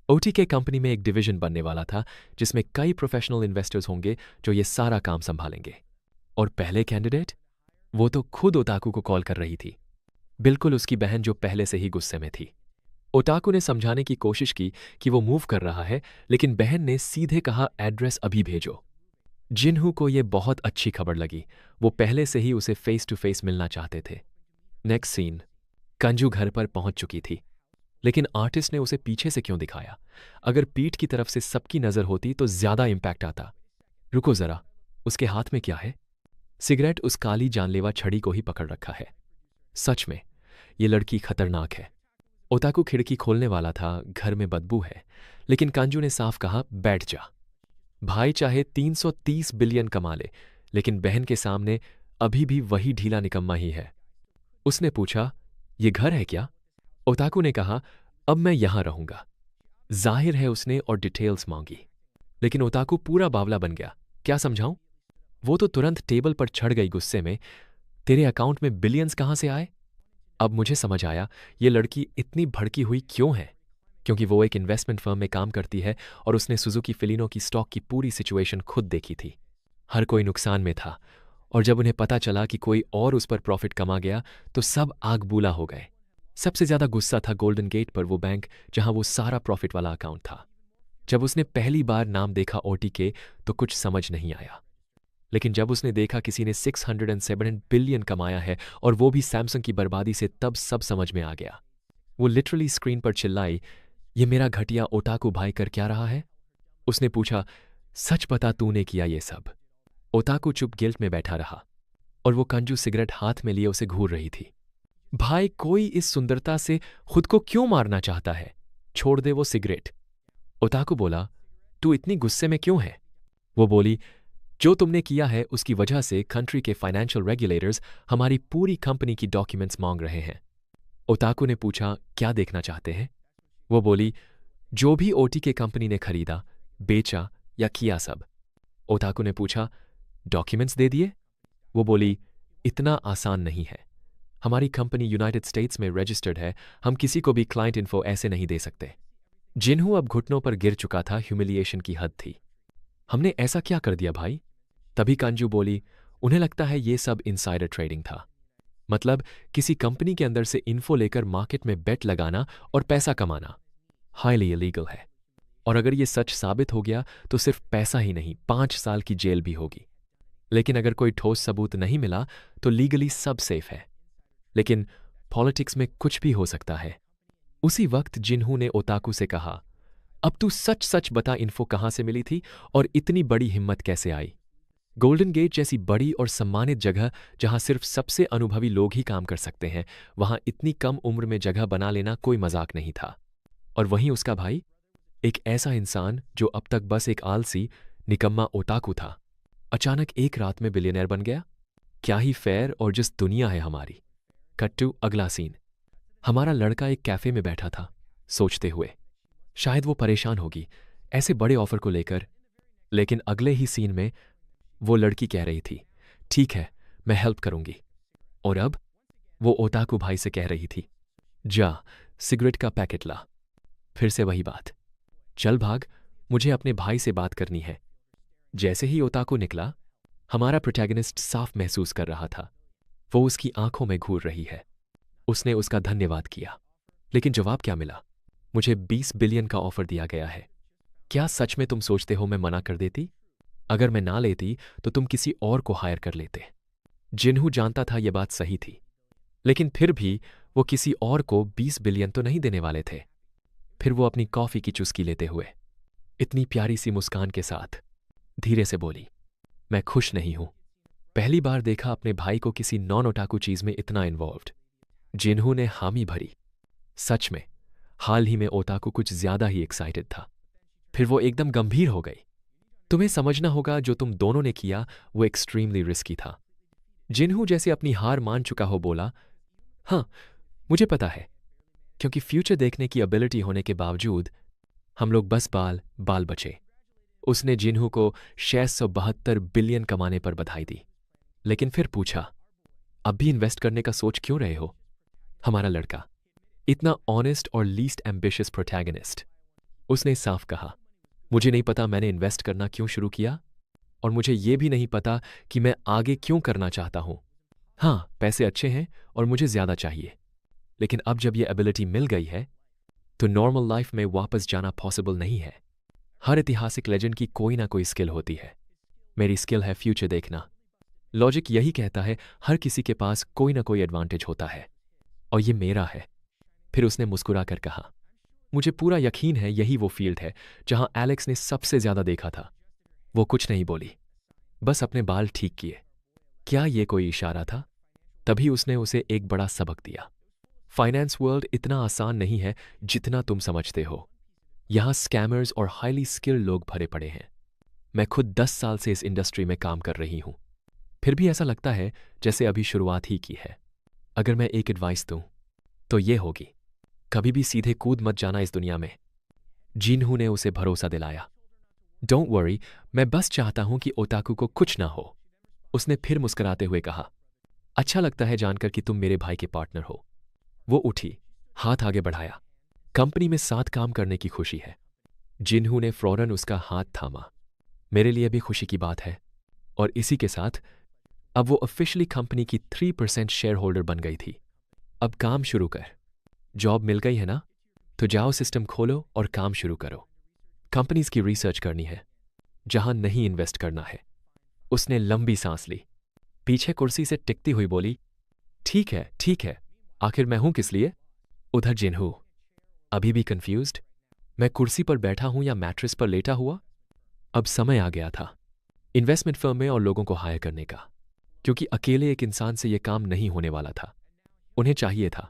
ओटीके कंपनी में एक डिवीजन बनने वाला था जिसमें कई प्रोफेशनल इन्वेस्टर्स होंगे जो ये सारा काम संभालेंगे। और पहले कैंडिडेट, वो तो खुद ओताकू को कॉल कर रही थी, बिल्कुल उसकी बहन जो पहले से ही गुस्से में थी। ओताकू ने समझाने की कोशिश की कि वो मूव कर रहा है, लेकिन बहन ने सीधे कहा एड्रेस अभी भेजो। जिनहू को यह बहुत अच्छी खबर लगी, वो पहले से ही उसे फेस टू फेस मिलना चाहते थे। नेक्स्ट सीन, कंजू घर पर पहुंच चुकी थी, लेकिन आर्टिस्ट ने उसे पीछे से क्यों दिखाया? अगर पीठ की तरफ से सबकी नजर होती तो ज्यादा इंपैक्ट आता। रुको जरा, उसके हाथ में क्या है? सिगरेट उस काली जानलेवा छड़ी को ही पकड़ रखा है। सच में ये लड़की खतरनाक है। ओताकू खिड़की खोलने वाला था, घर में बदबू है, लेकिन कांजू ने साफ कहा बैठ जा। भाई चाहे 330 बिलियन कमा ले, लेकिन बहन के सामने अभी भी वही ढीला निकम्मा ही है। उसने पूछा, ये घर है क्या? ओताकू ने कहा, अब मैं यहां रहूंगा। जाहिर है उसने और डिटेल्स मांगी, लेकिन ओताकू पूरा बावला बन गया। क्या समझाऊं? वो तो तुरंत टेबल पर चढ़ गई गुस्से में। तेरे अकाउंट में बिलियंस कहां से आए? अब मुझे समझ आया ये लड़की इतनी भड़की हुई क्यों है, क्योंकि वो एक इन्वेस्टमेंट फर्म में काम करती है और उसने सुजुकी फिलिनो की स्टॉक की पूरी सिचुएशन खुद देखी थी। हर कोई नुकसान में था और जब उन्हें पता चला कि कोई और उस पर प्रॉफिट कमा गया तो सब आग बूला हो गए। सबसे ज्यादा गुस्सा था गोल्डन गेट पर, वो बैंक जहां वो सारा प्रॉफिट वाला अकाउंट था। जब उसने पहली बार नाम देखा ओटी के तो कुछ समझ नहीं आया, लेकिन जब उसने देखा किसी ने 607 बिलियन कमाया है और वो भी सैमसंग की बर्बादी से, तब सब समझ में आ गया। वो लिटरली स्क्रीन पर चिल्लाई, ये मेरा घटिया ओटाकू भाई कर क्या रहा है? उसने पूछा, सच बता तूने किया ये सब? ओताकू चुप गिल्ट में बैठा रहा और वो कंजू सिगरेट हाथ में लिए उसे घूर रही थी। भाई, कोई इस सुंदरता से खुद को क्यों मारना चाहता है? छोड़ दे वो सिगरेट। ओताकू बोला, तू इतनी गुस्से में क्यों है? वो बोली, जो तुमने किया है उसकी वजह से कंट्री के फाइनेंशियल रेगुलेटर्स हमारी पूरी कंपनी की डॉक्यूमेंट्स मांग रहे हैं। ओताकू ने पूछा, क्या देखना चाहते हैं? वो बोली, जो भी ओटी के कंपनी ने खरीदा, बेचा या किया सब। ओताकू ने पूछा, डॉक्यूमेंट्स दे दिए? वो बोली, इतना आसान नहीं है। हमारी कंपनी यूनाइटेड स्टेट्स में रजिस्टर्ड है, हम किसी को भी क्लाइंट इन्फो ऐसे नहीं दे सकते। जिन्हू अब घुटनों पर गिर चुका था, ह्यूमिलिएशन की हद थी। हमने ऐसा क्या कर दिया भाई? तभी कांजू बोली, उन्हें लगता है ये सब इनसाइडर ट्रेडिंग था। मतलब किसी कंपनी के अंदर से इन्फो लेकर मार्केट में बेट लगाना और पैसा कमाना हाईली इलीगल है। और अगर ये सच साबित हो गया तो सिर्फ पैसा ही नहीं, 5 साल की जेल भी होगी। लेकिन अगर कोई ठोस सबूत नहीं मिला तो लीगली सब सेफ है। लेकिन पॉलिटिक्स में कुछ भी हो सकता है। उसी वक्त जिन्हू ने ओताकू से कहा, अब तू सच सच बता, इन्फो कहां से मिली थी और इतनी बड़ी हिम्मत कैसे आई? गोल्डन गेट जैसी बड़ी और सम्मानित जगह जहां सिर्फ सबसे अनुभवी लोग ही काम कर सकते हैं, वहां इतनी कम उम्र में जगह बना लेना कोई मजाक नहीं था। और वहीं उसका भाई, एक ऐसा इंसान जो अब तक बस एक आलसी निकम्मा ओताकू था, अचानक एक रात में बिलियनर बन गया। क्या ही फेयर और जिस दुनिया है हमारी। कट टू अगला सीन। हमारा लड़का एक कैफे में बैठा था, सोचते हुए शायद वो परेशान होगी ऐसे बड़े ऑफर को लेकर। लेकिन अगले ही सीन में वो लड़की कह रही थी, ठीक है मैं हेल्प करूंगी। और अब वो ओताकू भाई से कह रही थी, जा सिगरेट का पैकेट ला। फिर से वही बात, चल भाग, मुझे अपने भाई से बात करनी है। जैसे ही ओताकू निकला, हमारा प्रोटैगनिस्ट साफ महसूस कर रहा था वो उसकी आंखों में घूर रही है। उसने उसका धन्यवाद किया, लेकिन जवाब क्या मिला? मुझे 20 बिलियन का ऑफर दिया गया है। क्या सच में तुम सोचते हो मैं मना कर देती? अगर मैं ना लेती तो तुम किसी और को हायर कर लेते। जिन्हू जानता था यह बात सही थी, लेकिन फिर भी वो किसी और को 20 बिलियन तो नहीं देने वाले थे। फिर वो अपनी कॉफी की चुस्की लेते हुए इतनी प्यारी सी मुस्कान के साथ धीरे से बोली, मैं खुश नहीं हूं। पहली बार देखा अपने भाई को किसी नॉन ओटाकू चीज में इतना इन्वॉल्व्ड। जिन्हू ने हामी भरी। सच में हाल ही में ओताकू कुछ ज्यादा ही एक्साइटेड था। फिर वो एकदम गंभीर हो गई। तुम्हें समझना होगा जो तुम दोनों ने किया वो एक्सट्रीमली रिस्की था। जिन्हू जैसे अपनी हार मान चुका हो बोला, हां मुझे पता है, क्योंकि फ्यूचर देखने की एबिलिटी होने के बावजूद हम लोग बस बाल बचे। उसने जिन्हू को 672 बिलियन कमाने पर बधाई दी, लेकिन फिर पूछा, अब भी इन्वेस्ट करने का सोच क्यों रहे हो? हमारा लड़का, इतना ऑनेस्ट और लीस्ट एम्बिशियस प्रोटैगनिस्ट। उसने साफ कहा, मुझे नहीं पता मैंने इन्वेस्ट करना क्यों शुरू किया, और मुझे यह भी नहीं पता कि मैं आगे क्यों करना चाहता हूं। हां, पैसे अच्छे हैं और मुझे ज्यादा चाहिए, लेकिन अब जब यह एबिलिटी मिल गई है तो नॉर्मल लाइफ में वापस जाना पॉसिबल नहीं है। हर ऐतिहासिक लेजेंड की कोई ना कोई स्किल होती है। मेरी स्किल है फ्यूचर देखना। लॉजिक यही कहता है हर किसी के पास कोई ना कोई एडवांटेज होता है, और ये मेरा है। फिर उसने मुस्कुरा कर कहा, मुझे पूरा यकीन है यही वो फील्ड है जहां एलेक्स ने सबसे ज्यादा देखा था। वो कुछ नहीं बोली, बस अपने बाल ठीक किए। क्या ये कोई इशारा था? तभी उसने उसे एक बड़ा सबक दिया। फाइनेंस वर्ल्ड इतना आसान नहीं है जितना तुम समझते हो। यहां स्कैमर्स और हाईली स्किल्ड लोग भरे पड़े हैं। मैं खुद 10 साल से इस इंडस्ट्री में काम कर रही हूं, फिर भी ऐसा लगता है जैसे अभी शुरुआत ही की है। अगर मैं एक एडवाइस दूं तो ये होगी, कभी भी सीधे कूद मत जाना इस दुनिया में। जिन्हू ने उसे भरोसा दिलाया। डोंट वरी, मैं बस चाहता हूं कि ओताकू को कुछ ना हो। उसने फिर मुस्कुराते हुए कहा, अच्छा लगता है जानकर कि तुम मेरे भाई के पार्टनर हो। वो उठी, हाथ आगे बढ़ाया। कंपनी में साथ काम करने की खुशी है। जिन्हू ने फौरन उसका हाथ थामा। मेरे लिए भी खुशी की बात है। और इसी के साथ अब वो ऑफिशियली कंपनी की 3% शेयर होल्डर बन गई थी। अब काम शुरू कर। जॉब मिल गई है ना, तो जाओ सिस्टम खोलो और काम शुरू करो। कंपनीज की रिसर्च करनी है, जहां नहीं इन्वेस्ट करना है। उसने लंबी सांस ली, पीछे कुर्सी से टिकती हुई बोली, ठीक है, आखिर मैं हूं किस लिए? उधर जिन्हू अभी भी कंफ्यूज्ड, मैं कुर्सी पर बैठा हूं या मैट्रेस पर लेटा हुआ? अब समय आ गया था इन्वेस्टमेंट फर्म में और लोगों को हायर करने का, क्योंकि अकेले एक इंसान से यह काम नहीं होने वाला था। उन्हें चाहिए था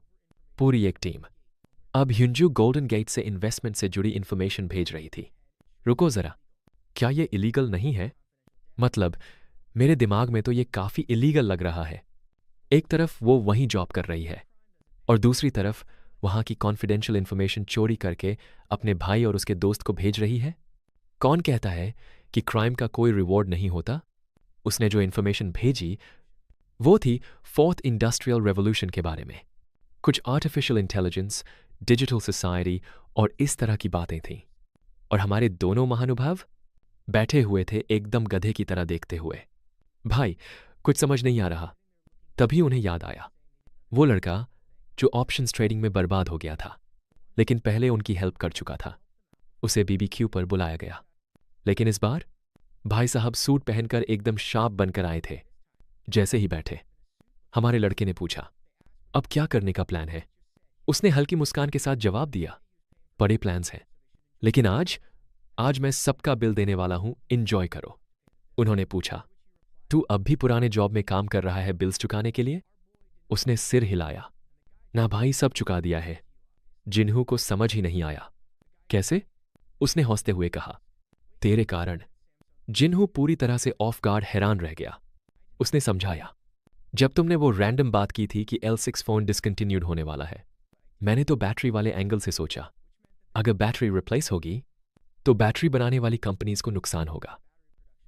पूरी एक टीम। अब ह्युंजू गोल्डन गेट से इन्वेस्टमेंट से जुड़ी इंफॉर्मेशन भेज रही थी। रुको जरा, क्या ये इलीगल नहीं है? मतलब मेरे दिमाग में तो ये काफी इलीगल लग रहा है। एक तरफ वो वहीं जॉब कर रही है और दूसरी तरफ वहां की कॉन्फिडेंशियल इंफॉर्मेशन चोरी करके अपने भाई और उसके दोस्त को भेज रही है। कौन कहता है कि क्राइम का कोई रिवॉर्ड नहीं होता? उसने जो इंफॉर्मेशन भेजी वो थी फोर्थ इंडस्ट्रियल रेवोल्यूशन के बारे में। कुछ आर्टिफिशियल इंटेलिजेंस, डिजिटल सोसाइटी और इस तरह की बातें थीं। और हमारे दोनों महानुभाव बैठे हुए थे एकदम गधे की तरह देखते हुए। भाई, कुछ समझ नहीं आ रहा। तभी उन्हें याद आया, वो लड़का जो ऑप्शंस ट्रेडिंग में बर्बाद हो गया था, लेकिन पहले उनकी हेल्प कर चुका था। उसे बीबीक्यू पर बुलाया गया, लेकिन इस बार भाई साहब सूट पहनकर एकदम शार्प बनकर आए थे। जैसे ही बैठे, हमारे लड़के ने पूछा, अब क्या करने का प्लान है? उसने हल्की मुस्कान के साथ जवाब दिया, बड़े प्लान्स हैं, लेकिन आज मैं सबका बिल देने वाला हूं, इंजॉय करो। उन्होंने पूछा, तू अब भी पुराने जॉब में काम कर रहा है बिल्स चुकाने के लिए? उसने सिर हिलाया, ना भाई, सब चुका दिया है। जिन्हू को समझ ही नहीं आया। कैसे? उसने हंसते हुए कहा, तेरे कारण। जिन्हू पूरी तरह से ऑफ गार्ड हैरान रह गया। उसने समझाया, जब तुमने वो रैंडम बात की थी कि L6 फोन डिसकंटिन्यूड होने वाला है, मैंने तो बैटरी वाले एंगल से सोचा, अगर बैटरी रिप्लेस होगी तो बैटरी बनाने वाली कंपनीज को नुकसान होगा।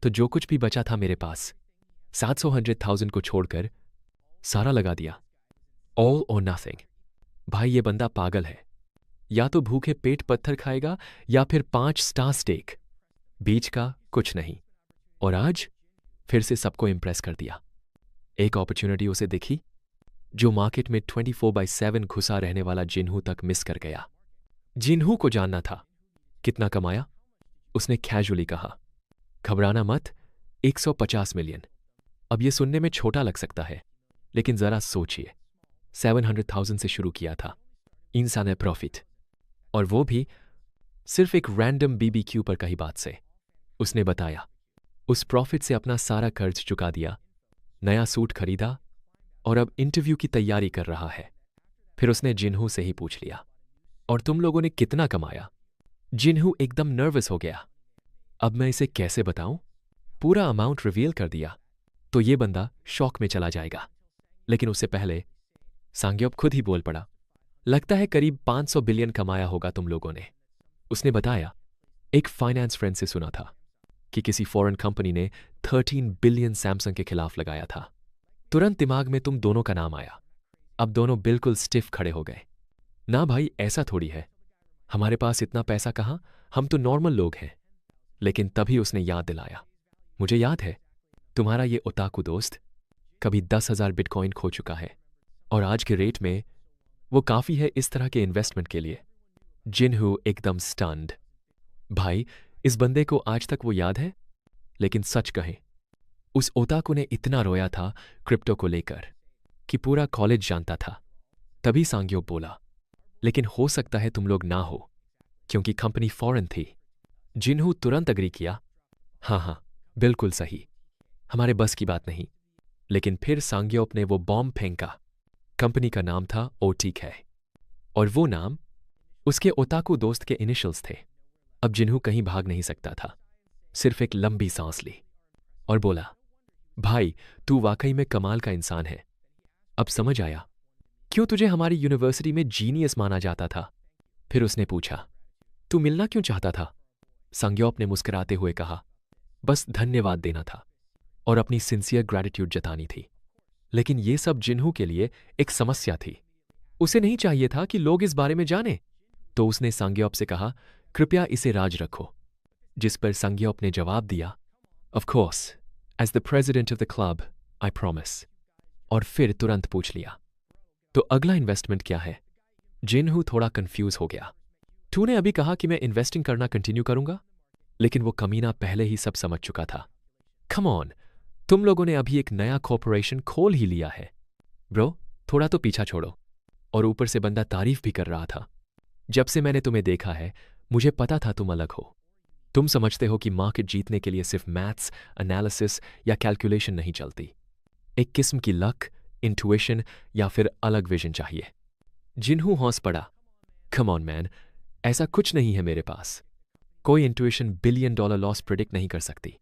तो जो कुछ भी बचा था मेरे पास, 700,000 को छोड़कर सारा लगा दिया। ऑल और नथिंग। भाई, ये बंदा पागल है। या तो भूखे पेट पत्थर खाएगा या फिर 5 स्टार स्टेक। बीच का कुछ नहीं। और आज फिर से सबको इंप्रेस कर दिया। एक अपॉर्चुनिटी उसे दिखी जो मार्केट में 24/7 घुसा रहने वाला जिन्हू तक मिस कर गया। जिन्हू को जानना था कितना कमाया। उसने कैजुअली कहा, घबराना मत, 150 मिलियन। अब यह सुनने में छोटा लग सकता है, लेकिन जरा सोचिए, 700,000 से शुरू किया था इंसान प्रॉफिट, और वो भी सिर्फ एक रैंडम बीबीक्यू पर कही बात से। उसने बताया, उस प्रॉफिट से अपना सारा कर्ज चुका दिया, नया सूट खरीदा और अब इंटरव्यू की तैयारी कर रहा है। फिर उसने जिन्हू से ही पूछ लिया, और तुम लोगों ने कितना कमाया? जिन्हू एकदम नर्वस हो गया। अब मैं इसे कैसे बताऊं? पूरा अमाउंट रिवील कर दिया तो ये बंदा शॉक में चला जाएगा। लेकिन उससे पहले सांग्योप खुद ही बोल पड़ा, लगता है करीब 500 बिलियन कमाया होगा तुम लोगों ने। उसने बताया, एक फाइनेंस फ्रेंड से सुना था कि किसी फॉरेन कंपनी ने 13 बिलियन सैमसंग के खिलाफ लगाया था। तुरंत दिमाग में तुम दोनों का नाम आया। अब दोनों बिल्कुल स्टिफ खड़े हो गए। ना भाई, ऐसा थोड़ी है, हमारे पास इतना पैसा कहां, हम तो नॉर्मल लोग हैं। लेकिन तभी उसने याद दिलाया, मुझे याद है, तुम्हारा ये ओताकू दोस्त कभी 10,000 बिटकॉइन खो चुका है, और आज के रेट में वो काफी है इस तरह के इन्वेस्टमेंट के लिए। जिन्हू एकदम स्टन्ड। भाई, इस बंदे को आज तक वो याद है। लेकिन सच कहें, उस ओताकू ने इतना रोया था क्रिप्टो को लेकर कि पूरा कॉलेज जानता था। तभी सांग्योप बोला, लेकिन हो सकता है तुम लोग ना हो, क्योंकि कंपनी फॉरेन थी। जिन्हू तुरंत अग्री किया, हाँ, बिल्कुल सही, हमारे बस की बात नहीं। लेकिन फिर सांग्योप ने वो बॉम्ब फेंका। कंपनी का नाम था ओटीक है, और वो नाम उसके ओताकू दोस्त के इनिशियल्स थे। अब जिन्हू कहीं भाग नहीं सकता था, सिर्फ एक लंबी सांस ली और बोला, भाई, तू वाकई में कमाल का इंसान है। अब समझ आया क्यों तुझे हमारी यूनिवर्सिटी में जीनियस माना जाता था। फिर उसने पूछा, तू मिलना क्यों चाहता था? सांग्योप ने मुस्कुराते हुए कहा, बस धन्यवाद देना था और अपनी सिंसियर ग्रैटिट्यूड जतानी थी। लेकिन ये सब जिन्हू के लिए एक समस्या थी। उसे नहीं चाहिए था कि लोग इस बारे में जाने। तो उसने सांग्योप से कहा, कृपया इसे राज रखो। जिस पर सांग्योप ने जवाब दिया, of course, as the president of the club, I promise. और फिर तुरंत पूछ लिया, तो अगला इन्वेस्टमेंट क्या है? जिनहू थोड़ा कंफ्यूज हो गया। तूने अभी कहा कि मैं इन्वेस्टिंग करना कंटिन्यू करूंगा? लेकिन वो कमीना पहले ही सब समझ चुका था। कम ऑन, तुम लोगों ने अभी एक नया कॉर्पोरेशन खोल ही लिया है। ब्रो, थोड़ा तो पीछा छोड़ो। और ऊपर से बंदा तारीफ भी कर रहा था। जब से मैंने तुम्हें देखा है, मुझे पता था तुम अलग हो। तुम समझते हो कि मार्केट जीतने के लिए सिर्फ मैथ्स, एनालिसिस या कैलकुलेशन नहीं चलती। एक किस्म की लक, इंट्यूशन या फिर अलग विजन चाहिए। जिन्हू हौंस पड़ा, कम ऑन मैन, ऐसा कुछ नहीं है मेरे पास। कोई इंट्यूशन $1 बिलियन लॉस प्रिडिक्ट नहीं कर सकती।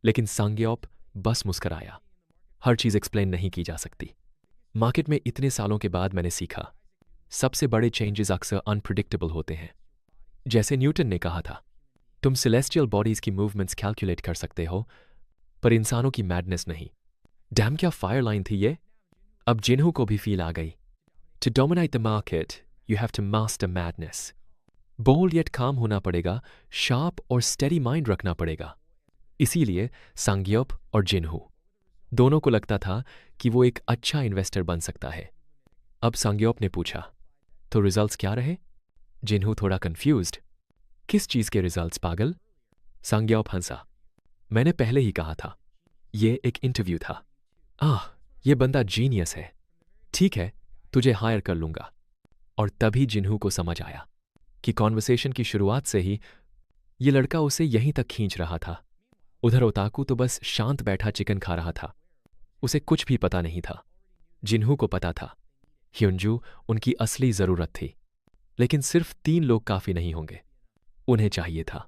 लेकिन सांग्योप बस मुस्कराया। हर चीज एक्सप्लेन नहीं की जा सकती। मार्केट में इतने सालों के बाद मैंने सीखा, सबसे बड़े चेंजेस अक्सर अनप्रिडिक्टेबल होते हैं। जैसे न्यूटन ने कहा था, तुम सेलेस्टियल बॉडीज की मूवमेंट्स कैलकुलेट कर सकते हो, पर इंसानों की मैडनेस नहीं। डैम, क्या फायर लाइन थी ये। अब जिन्हू को भी फील आ गई। To dominate the market, you have to master madness. Bold yet काम होना पड़ेगा, शार्प और स्टेडी माइंड रखना पड़ेगा। इसीलिए सांग्योप और जिन्हू दोनों को लगता था कि वो एक अच्छा इन्वेस्टर बन सकता है। अब सांग्योप ने पूछा, तो रिजल्ट्स क्या रहे? जिन्हू थोड़ा कंफ्यूज्ड, किस चीज के रिजल्ट्स पागल? सांग्योप हंसा, मैंने पहले ही कहा था, ये एक इंटरव्यू था। ये बंदा जीनियस है। ठीक है, तुझे हायर कर लूंगा। और तभी जिन्हू को समझ आया कि कॉन्वर्सेशन की शुरुआत से ही ये लड़का उसे यहीं तक खींच रहा था। उधर ओताकू तो बस शांत बैठा चिकन खा रहा था। उसे कुछ भी पता नहीं था। जिन्हू को पता था, ह्युंजू उनकी असली जरूरत थी। लेकिन सिर्फ 3 लोग काफी नहीं होंगे। उन्हें चाहिए था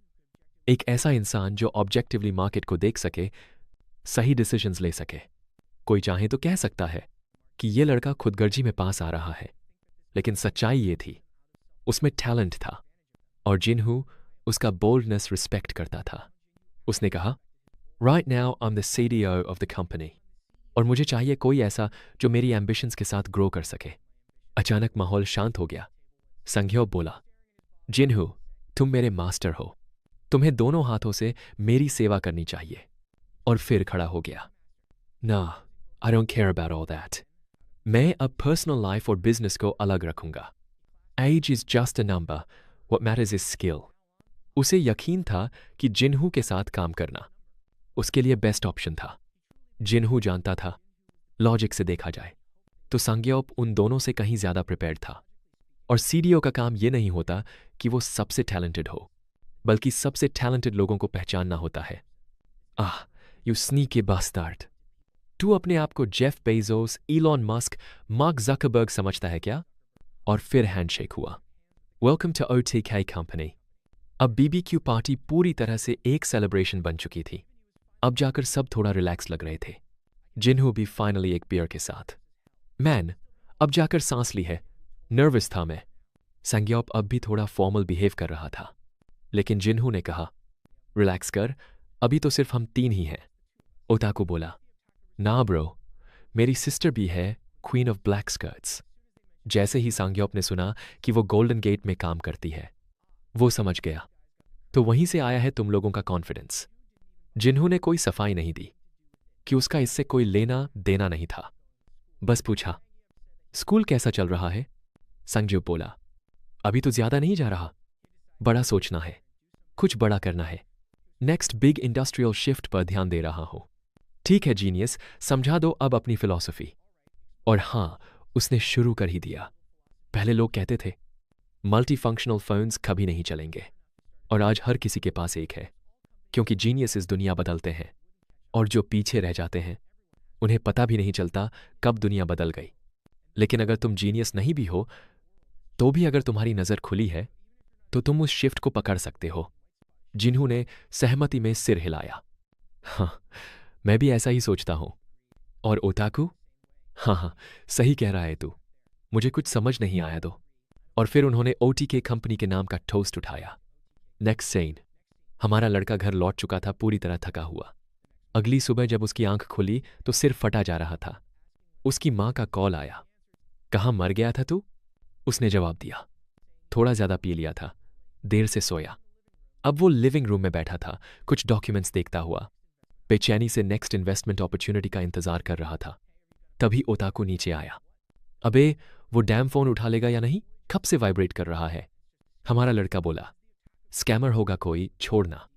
एक ऐसा इंसान जो ऑब्जेक्टिवली मार्केट को देख सके, सही डिसीजंस ले सके। कोई चाहे तो कह सकता है कि ये लड़का खुदगर्जी में पास आ रहा है, लेकिन सच्चाई ये थी, उसमें टैलेंट था। और जिन्हू उसका बोल्डनेस रिस्पेक्ट करता था। उसने कहा, right now I am the CEO of the company, और मुझे चाहिए कोई ऐसा जो मेरी एम्बिशंस के साथ ग्रो कर सके। अचानक माहौल शांत हो गया। सांग्योप बोला, जिन्हू, तुम मेरे मास्टर हो। तुम्हें दोनों हाथों से मेरी सेवा करनी चाहिए। और फिर खड़ा हो गया। ना, I don't care about all that. मैं अब पर्सनल लाइफ और बिजनेस को अलग रखूंगा। Age is just a number, what matters is skill. उसे यकीन था कि जिन्हू के साथ काम करना उसके लिए बेस्ट ऑप्शन था। जिन्हू जानता था, लॉजिक से देखा जाए तो सांग्योप उन दोनों से कहीं ज्यादा प्रिपेयर्ड था। और सीडीओ का काम यह नहीं होता कि वो सबसे टैलेंटेड हो, बल्कि सबसे टैलेंटेड लोगों को पहचानना होता है। You sneaky bastard. तू अपने आप को Jeff Bezos, Elon Musk, Mark Zuckerberg समझता है क्या? और फिर हैंडशेक हुआ। Welcome to OTK company. अब बीबीक्यू पार्टी पूरी तरह से एक सेलिब्रेशन बन चुकी थी। अब जाकर सब थोड़ा रिलैक्स लग रहे थे। जिन्हू भी फाइनली एक बियर के साथ। मैन, अब जाकर सांस ली है। नर्वस था मैं। सांग्योप अब भी थोड़ा फॉर्मल बिहेव कर रहा था। लेकिन जिन्हू ने कहा, रिलैक्स कर, अभी तो सिर्फ हम 3 ही हैं। ओताकू बोला, ना ब्रो, मेरी सिस्टर भी है, क्वीन ऑफ ब्लैक स्कर्ट्स। जैसे ही सांग्योप ने सुना कि वो गोल्डन गेट में काम करती है, वो समझ गया, तो वहीं से आया है तुम लोगों का कॉन्फिडेंस। जिन्हू ने कोई सफाई नहीं दी कि उसका इससे कोई लेना देना नहीं था। बस पूछा, स्कूल कैसा चल रहा है? सांग्योप बोला, अभी तो ज्यादा नहीं जा रहा। बड़ा सोचना है, कुछ बड़ा करना है। नेक्स्ट बिग इंडस्ट्रियल शिफ्ट पर ध्यान दे रहा हूं। ठीक है जीनियस, समझा दो अब अपनी फिलॉसफी। और हां, उसने शुरू कर ही दिया। पहले लोग कहते थे मल्टी फंक्शनल फोन्स कभी नहीं चलेंगे, और आज हर किसी के पास एक है, क्योंकि जीनियस इस दुनिया बदलते हैं, और जो पीछे रह जाते हैं उन्हें पता भी नहीं चलता कब दुनिया बदल गई। लेकिन अगर तुम जीनियस नहीं भी हो, तो भी अगर तुम्हारी नजर खुली है तो तुम उस शिफ्ट को पकड़ सकते हो। जिन्हू ने सहमति में सिर हिलाया। हाँ, मैं भी ऐसा ही सोचता हूं। और ओताकू? हाँ, सही कह रहा है तू। मुझे कुछ समझ नहीं आया तो। और फिर उन्होंने OTK कंपनी के नाम का टोस्ट उठाया। नेक्स्ट सीन, हमारा लड़का घर लौट चुका था, पूरी तरह थका हुआ। अगली सुबह जब उसकी आंख खुली तो सिर फटा जा रहा था। उसकी मां का कॉल आया। कहाँ मर गया था तू? उसने जवाब दिया। थोड़ा ज्यादा पी लिया था, देर से सोया। अब वो लिविंग रूम में बैठा था, कुछ डॉक्यूमेंट्स देखता हुआ, बेचैनी से नेक्स्ट इन्वेस्टमेंट अपॉर्चुनिटी का इंतजार कर रहा था। तभी ओताकू नीचे आया। अबे, वो डैम फोन उठा लेगा या नहीं? कब से वाइब्रेट कर रहा है? हमारा लड़का बोला। स्कैमर होगा कोई, छोड़ना।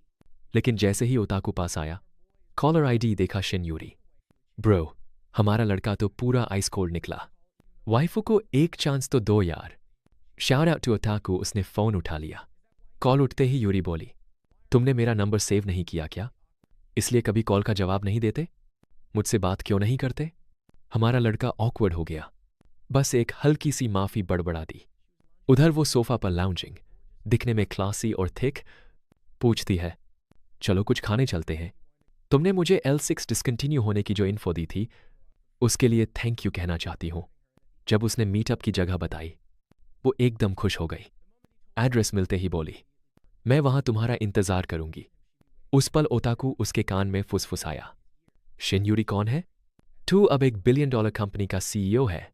लेकिन जैसे ही ओताकू पास आया, कॉलर आईडी देखा शिनयूरी। ब्रो, हमारा लड़का तो पूरा आइस कोल्ड निकला। वाइफू को एक चांस तो दो यार। शाउट आउट टू ओताकू, उसने फोन उठा लिया। कॉल उठते ही यूरी बोली, तुमने मेरा नंबर सेव नहीं किया क्या? इसलिए कभी कॉल का जवाब नहीं देते? मुझसे बात क्यों नहीं करते? हमारा लड़का ऑकवर्ड हो गया, बस एक हल्की सी माफी बड़बड़ा दी। उधर वो सोफा पर लाउंजिंग, दिखने में क्लासी और थिक, पूछती है, चलो कुछ खाने चलते हैं। तुमने मुझे L6 डिसकंटिन्यू होने की जो इन्फो दी थी, उसके लिए थैंक यू कहना चाहती हूं। जब उसने मीटअप की जगह बताई, वो एकदम खुश हो गई। एड्रेस मिलते ही बोली, मैं वहां तुम्हारा इंतजार करूंगी। उस पल ओताकू उसके कान में फुसफुसाया, शिनयूरी कौन है? तू अब $1 बिलियन कंपनी का CEO है।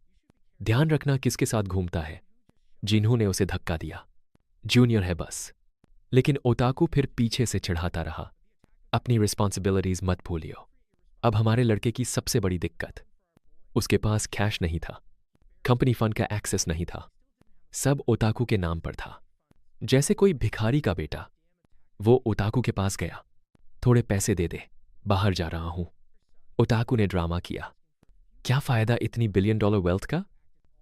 ध्यान रखना किसके साथ घूमता है। जिन्हू ने उसे धक्का दिया। जूनियर है बस। लेकिन ओताकू फिर पीछे से चिढ़ाता रहा, अपनी रिस्पॉन्सिबिलिटीज मत भूलियो। अब हमारे लड़के की सबसे बड़ी दिक्कत, उसके पास कैश नहीं था, कंपनी फंड का एक्सेस नहीं था, सब ओताकू के नाम पर था, जैसे कोई भिखारी का बेटा। वो ओताकू के पास गया, थोड़े पैसे दे दे, बाहर जा रहा हूं। ओताकू ने ड्रामा किया, क्या फायदा इतनी $1 बिलियन वेल्थ का,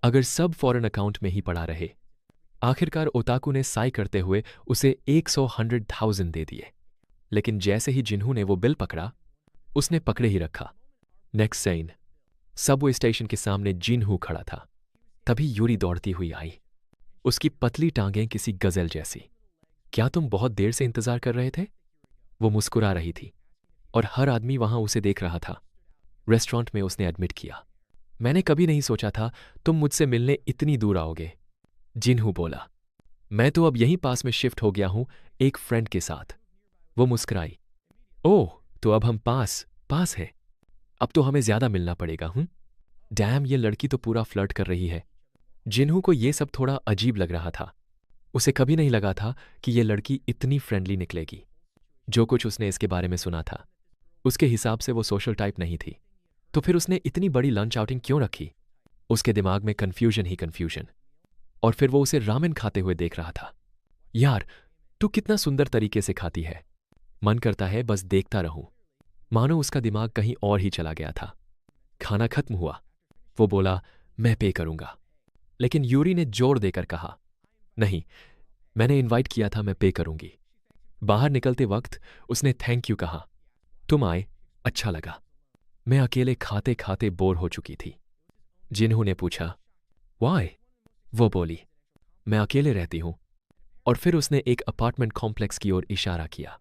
अगर सब फॉरेन अकाउंट में ही पड़ा रहे। आखिरकार ओताकू ने साई करते हुए उसे 100,000 दे दिए। लेकिन जैसे ही जिन्हू ने वो बिल पकड़ा, उसने पकड़े ही रखा। नेक्स्ट सीन, सबवे स्टेशन के सामने जिन्हू खड़ा था। तभी यूरी दौड़ती हुई आई, उसकी पतली टांगें किसी गजल जैसी। क्या तुम बहुत देर से इंतजार कर रहे थे? वो मुस्कुरा रही थी और हर आदमी वहां उसे देख रहा था। रेस्टोरेंट में उसने एडमिट किया, मैंने कभी नहीं सोचा था तुम मुझसे मिलने इतनी दूर आओगे। जिन्हू बोला, मैं तो अब यहीं पास में शिफ्ट हो गया हूं एक फ्रेंड के साथ। वो मुस्कुराई, ओह, तो अब हम पास पास हैं। अब तो हमें ज्यादा मिलना पड़ेगा। डैम, ये लड़की तो पूरा फ्लर्ट कर रही है। जिन्हू को ये सब थोड़ा अजीब लग रहा था। उसे कभी नहीं लगा था कि ये लड़की इतनी फ्रेंडली निकलेगी। जो कुछ उसने इसके बारे में सुना था, उसके हिसाब से वो सोशल टाइप नहीं थी। तो फिर उसने इतनी बड़ी लंच आउटिंग क्यों रखी? उसके दिमाग में कन्फ्यूजन ही कन्फ्यूजन। और फिर वो उसे रामेन खाते हुए देख रहा था। यार, तू कितना सुंदर तरीके से खाती है, मन करता है बस देखता रहूं। मानो उसका दिमाग कहीं और ही चला गया था। खाना खत्म हुआ, वो बोला, मैं पे करूंगा। लेकिन यूरी ने जोर देकर कहा, नहीं, मैंने इनवाइट किया था, मैं पे करूंगी। बाहर निकलते वक्त उसने थैंक यू कहा, तुम आए, अच्छा लगा। मैं अकेले खाते खाते बोर हो चुकी थी। जिन्हू ने पूछा, वाई? वो बोली, मैं अकेले रहती हूं। और फिर उसने एक अपार्टमेंट कॉम्प्लेक्स की ओर इशारा किया।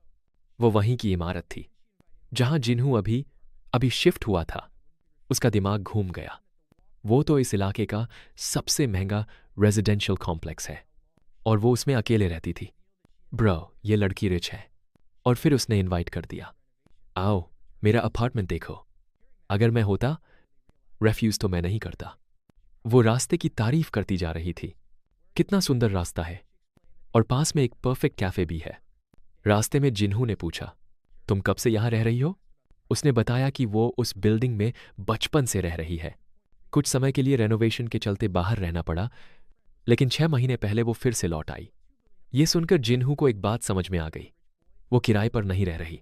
वो वहीं की इमारत थी जहां जिन्हू अभी शिफ्ट हुआ था। उसका दिमाग घूम गया। वो तो इस इलाके का सबसे महंगा रेजिडेंशियल कॉम्प्लेक्स है और वो उसमें अकेले रहती थी। ब्रो, ये लड़की रिच है। और फिर उसने इनवाइट कर दिया, आओ मेरा अपार्टमेंट देखो। अगर मैं होता, रेफ्यूज तो मैं नहीं करता। वो रास्ते की तारीफ करती जा रही थी, कितना सुंदर रास्ता है और पास में एक परफेक्ट कैफे भी है। रास्ते में जिन्हू ने पूछा, तुम कब से यहां रह रही हो? उसने बताया कि वो उस बिल्डिंग में बचपन से रह रही है। कुछ समय के लिए रेनोवेशन के चलते बाहर रहना पड़ा, लेकिन 6 महीने पहले वो फिर से लौट आई। ये सुनकर जिन्हू को एक बात समझ में आ गई, वो किराए पर नहीं रह रही,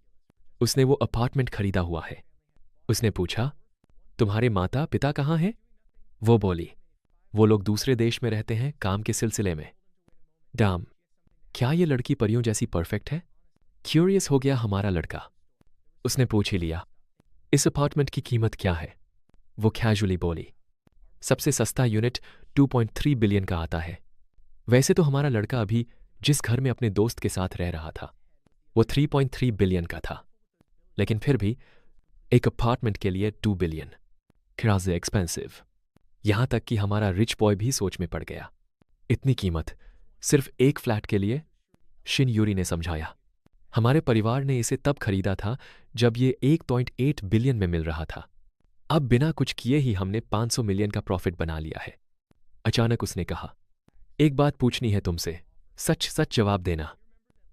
उसने वो अपार्टमेंट खरीदा हुआ है। उसने पूछा, तुम्हारे माता पिता कहाँ हैं? वो बोली, वो लोग दूसरे देश में रहते हैं काम के सिलसिले में। डाम, क्या ये लड़की परियों जैसी परफेक्ट है? क्यूरियस हो गया हमारा लड़का। उसने पूछ ही लिया, इस अपार्टमेंट की कीमत क्या है? वो कैजुअली बोली, सबसे सस्ता यूनिट 2.3 बिलियन का आता है। वैसे तो हमारा लड़का अभी जिस घर में अपने दोस्त के साथ रह रहा था, वो 3.3 बिलियन का था। लेकिन फिर भी एक अपार्टमेंट के लिए 2 बिलियन, क्राज़ एक्सपेंसिव। यहां तक कि हमारा रिच बॉय भी सोच में पड़ गया। इतनी कीमत सिर्फ एक फ्लैट के लिए? शिनयूरी ने समझाया, हमारे परिवार ने इसे तब खरीदा था जब ये 1.8 बिलियन में मिल रहा था। अब बिना कुछ किए ही हमने 500 मिलियन का प्रॉफिट बना लिया है। अचानक उसने कहा, एक बात पूछनी है तुमसे, सच सच जवाब देना।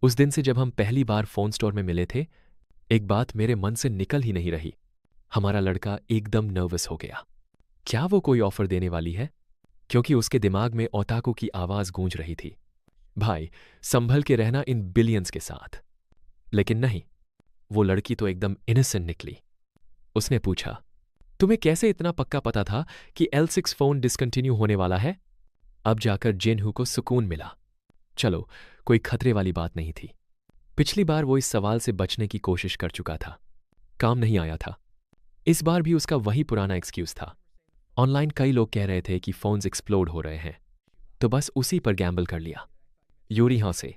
उस दिन से जब हम पहली बार फोन स्टोर में मिले थे, एक बात मेरे मन से निकल ही नहीं रही। हमारा लड़का एकदम नर्वस हो गया। क्या वो कोई ऑफर देने वाली है? क्योंकि उसके दिमाग में ओताकू की आवाज गूंज रही थी, भाई संभल के रहना इन बिलियंस के साथ। लेकिन नहीं, वो लड़की तो एकदम इनोसेंट निकली। उसने पूछा, तुम्हें कैसे इतना पक्का पता था कि L6 फोन डिसकंटिन्यू होने वाला है? अब जाकर जिनहू को सुकून मिला। चलो, कोई खतरे वाली बात नहीं थी। पिछली बार वो इस सवाल से बचने की कोशिश कर चुका था, काम नहीं आया था। इस बार भी उसका वही पुराना एक्सक्यूज था। ऑनलाइन कई लोग कह रहे थे कि फोन्स एक्सप्लोड हो रहे हैं, तो बस उसी पर गैम्बल कर लिया। यूरी हंसे,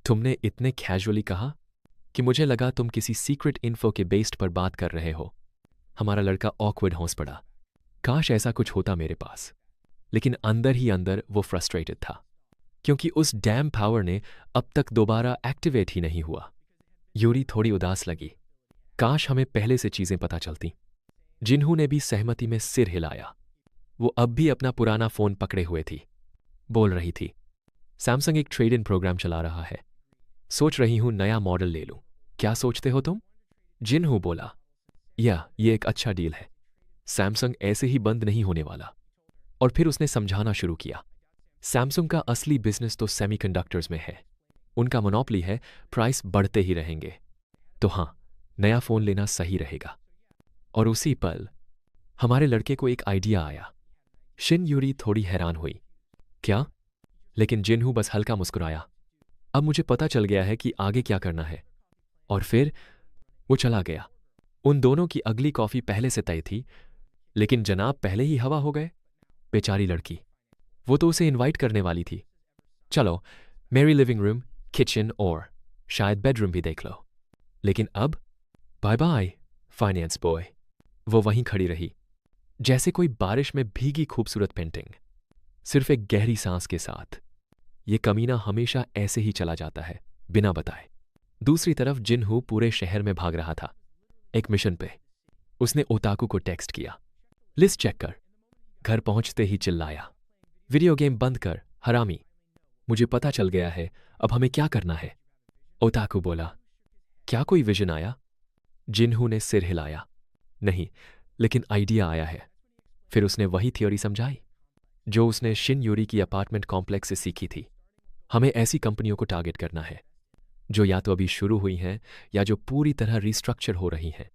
तुमने इतने कैजुअली कहा कि मुझे लगा तुम किसी सीक्रेट इन्फो के बेस्ड पर बात कर रहे हो। हमारा लड़का ऑकवर्ड हंस पड़ा। काश ऐसा कुछ होता मेरे पास, लेकिन अंदर ही अंदर वो फ्रस्ट्रेटेड था, क्योंकि उस डैम पावर ने अब तक दोबारा एक्टिवेट ही नहीं हुआ। यूरी थोड़ी उदास लगी। काश हमें पहले से चीजें पता चलती। जिन्हू ने भी सहमति में सिर हिलाया। वो अब भी अपना पुराना फोन पकड़े हुए थी। बोल रही थी, सैमसंग एक ट्रेड इन प्रोग्राम चला रहा है, सोच रही हूं नया मॉडल ले लूं। क्या सोचते हो तुम? जिन्हू बोला, ये एक अच्छा डील है। सैमसंग ऐसे ही बंद नहीं होने वाला। और फिर उसने समझाना शुरू किया, सैमसंग का असली बिजनेस तो सेमीकंडक्टर्स में है। उनका मोनोपोली है, प्राइस बढ़ते ही रहेंगे। तो हां, नया फोन लेना सही रहेगा। और उसी पल हमारे लड़के को एक आइडिया आया। शिन यूरी थोड़ी हैरान हुई, क्या? लेकिन जिन्हू बस हल्का मुस्कुराया। अब मुझे पता चल गया है कि आगे क्या करना है। और फिर वो चला गया। उन दोनों की अगली कॉफी पहले से तय थी, लेकिन जनाब पहले ही हवा हो गए। बेचारी लड़की, वो तो उसे इनवाइट करने वाली थी। चलो, मेरी लिविंग रूम, किचन और शायद बेडरूम भी देख लो। लेकिन अब बाय बाय फाइनेंस बॉय। वो वहीं खड़ी रही, जैसे कोई बारिश में भीगी खूबसूरत पेंटिंग, सिर्फ एक गहरी सांस के साथ। ये कमीना हमेशा ऐसे ही चला जाता है, बिना बताए। दूसरी तरफ जिन्हू पूरे शहर में भाग रहा था, एक मिशन पे। उसने ओताकू को टेक्स्ट किया, लिस्ट चेक कर। घर पहुंचते ही चिल्लाया, वीडियो गेम बंद कर, हरामी। मुझे पता चल गया है, अब हमें क्या करना है। ओताकू बोला, क्या कोई विजन आया? जिन्हू ने सिर हिलाया, नहीं, लेकिन आइडिया आया है। फिर उसने वही थ्योरी समझाई जो उसने शिन यूरी की अपार्टमेंट कॉम्प्लेक्स से सीखी थी। हमें ऐसी कंपनियों को टारगेट करना है जो या तो अभी शुरू हुई हैं या जो पूरी तरह रिस्ट्रक्चर हो रही हैं।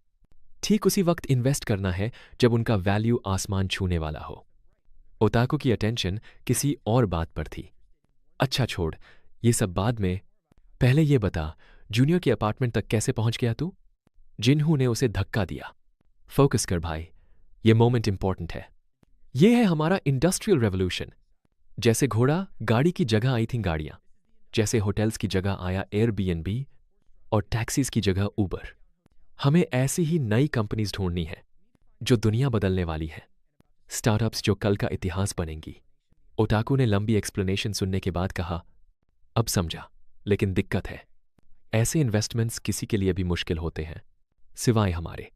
ठीक उसी वक्त इन्वेस्ट करना है जब उनका वैल्यू आसमान छूने वाला हो। ओताकू की अटेंशन किसी और बात पर थी। अच्छा छोड़, ये सब बाद में, पहले ये बता, जूनियर के अपार्टमेंट तक कैसे पहुंच गया तू? जिन्हू ने उसे धक्का दिया, फोकस कर भाई, ये मोमेंट इंपॉर्टेंट है। ये है हमारा इंडस्ट्रियल रेवोल्यूशन। जैसे घोड़ा गाड़ी की जगह आई थी गाड़ियां, जैसे होटल्स की जगह आया एयरबीएनबी और टैक्सीज की जगह उबर। हमें ऐसी ही नई कंपनीज ढूंढनी है जो दुनिया बदलने वाली है, स्टार्टअप्स जो कल का इतिहास बनेंगी। ओताकू ने लंबी एक्सप्लेनेशन सुनने के बाद कहा, अब समझा, लेकिन दिक्कत है, ऐसे इन्वेस्टमेंट्स किसी के लिए भी मुश्किल होते हैं, सिवाय हमारे,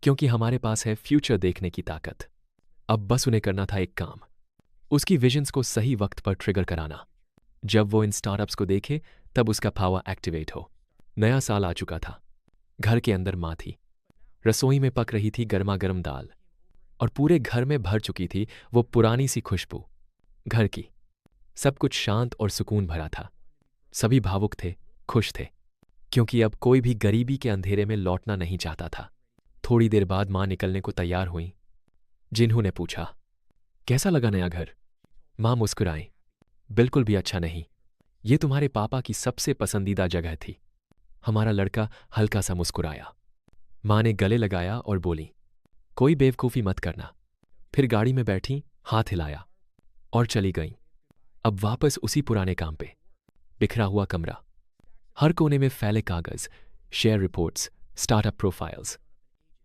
क्योंकि हमारे पास है फ्यूचर देखने की ताकत। अब बस उन्हें करना था एक काम, उसकी विजन्स को सही वक्त पर ट्रिगर कराना। जब वो इन स्टार्टअप्स को देखे तब उसका पावर एक्टिवेट हो। नया साल आ चुका था। घर के अंदर माँ थी, रसोई में पक रही थी गर्मा गर्म दाल, और पूरे घर में भर चुकी थी वो पुरानी सी खुशबू घर की। सब कुछ शांत और सुकून भरा था। सभी भावुक थे, खुश थे, क्योंकि अब कोई भी गरीबी के अंधेरे में लौटना नहीं चाहता था। थोड़ी देर बाद मां निकलने को तैयार हुई। जिन्हू ने पूछा, कैसा लगा नया घर? मां मुस्कुराई, बिल्कुल भी अच्छा नहीं, ये तुम्हारे पापा की सबसे पसंदीदा जगह थी। हमारा लड़का हल्का सा मुस्कुराया। मां ने गले लगाया और बोली, कोई बेवकूफ़ी मत करना। फिर गाड़ी में बैठी, हाथ हिलाया और चली गईं। अब वापस उसी पुराने काम पे। बिखरा हुआ कमरा, हर कोने में फैले कागज, शेयर रिपोर्ट्स, स्टार्टअप प्रोफाइल्स।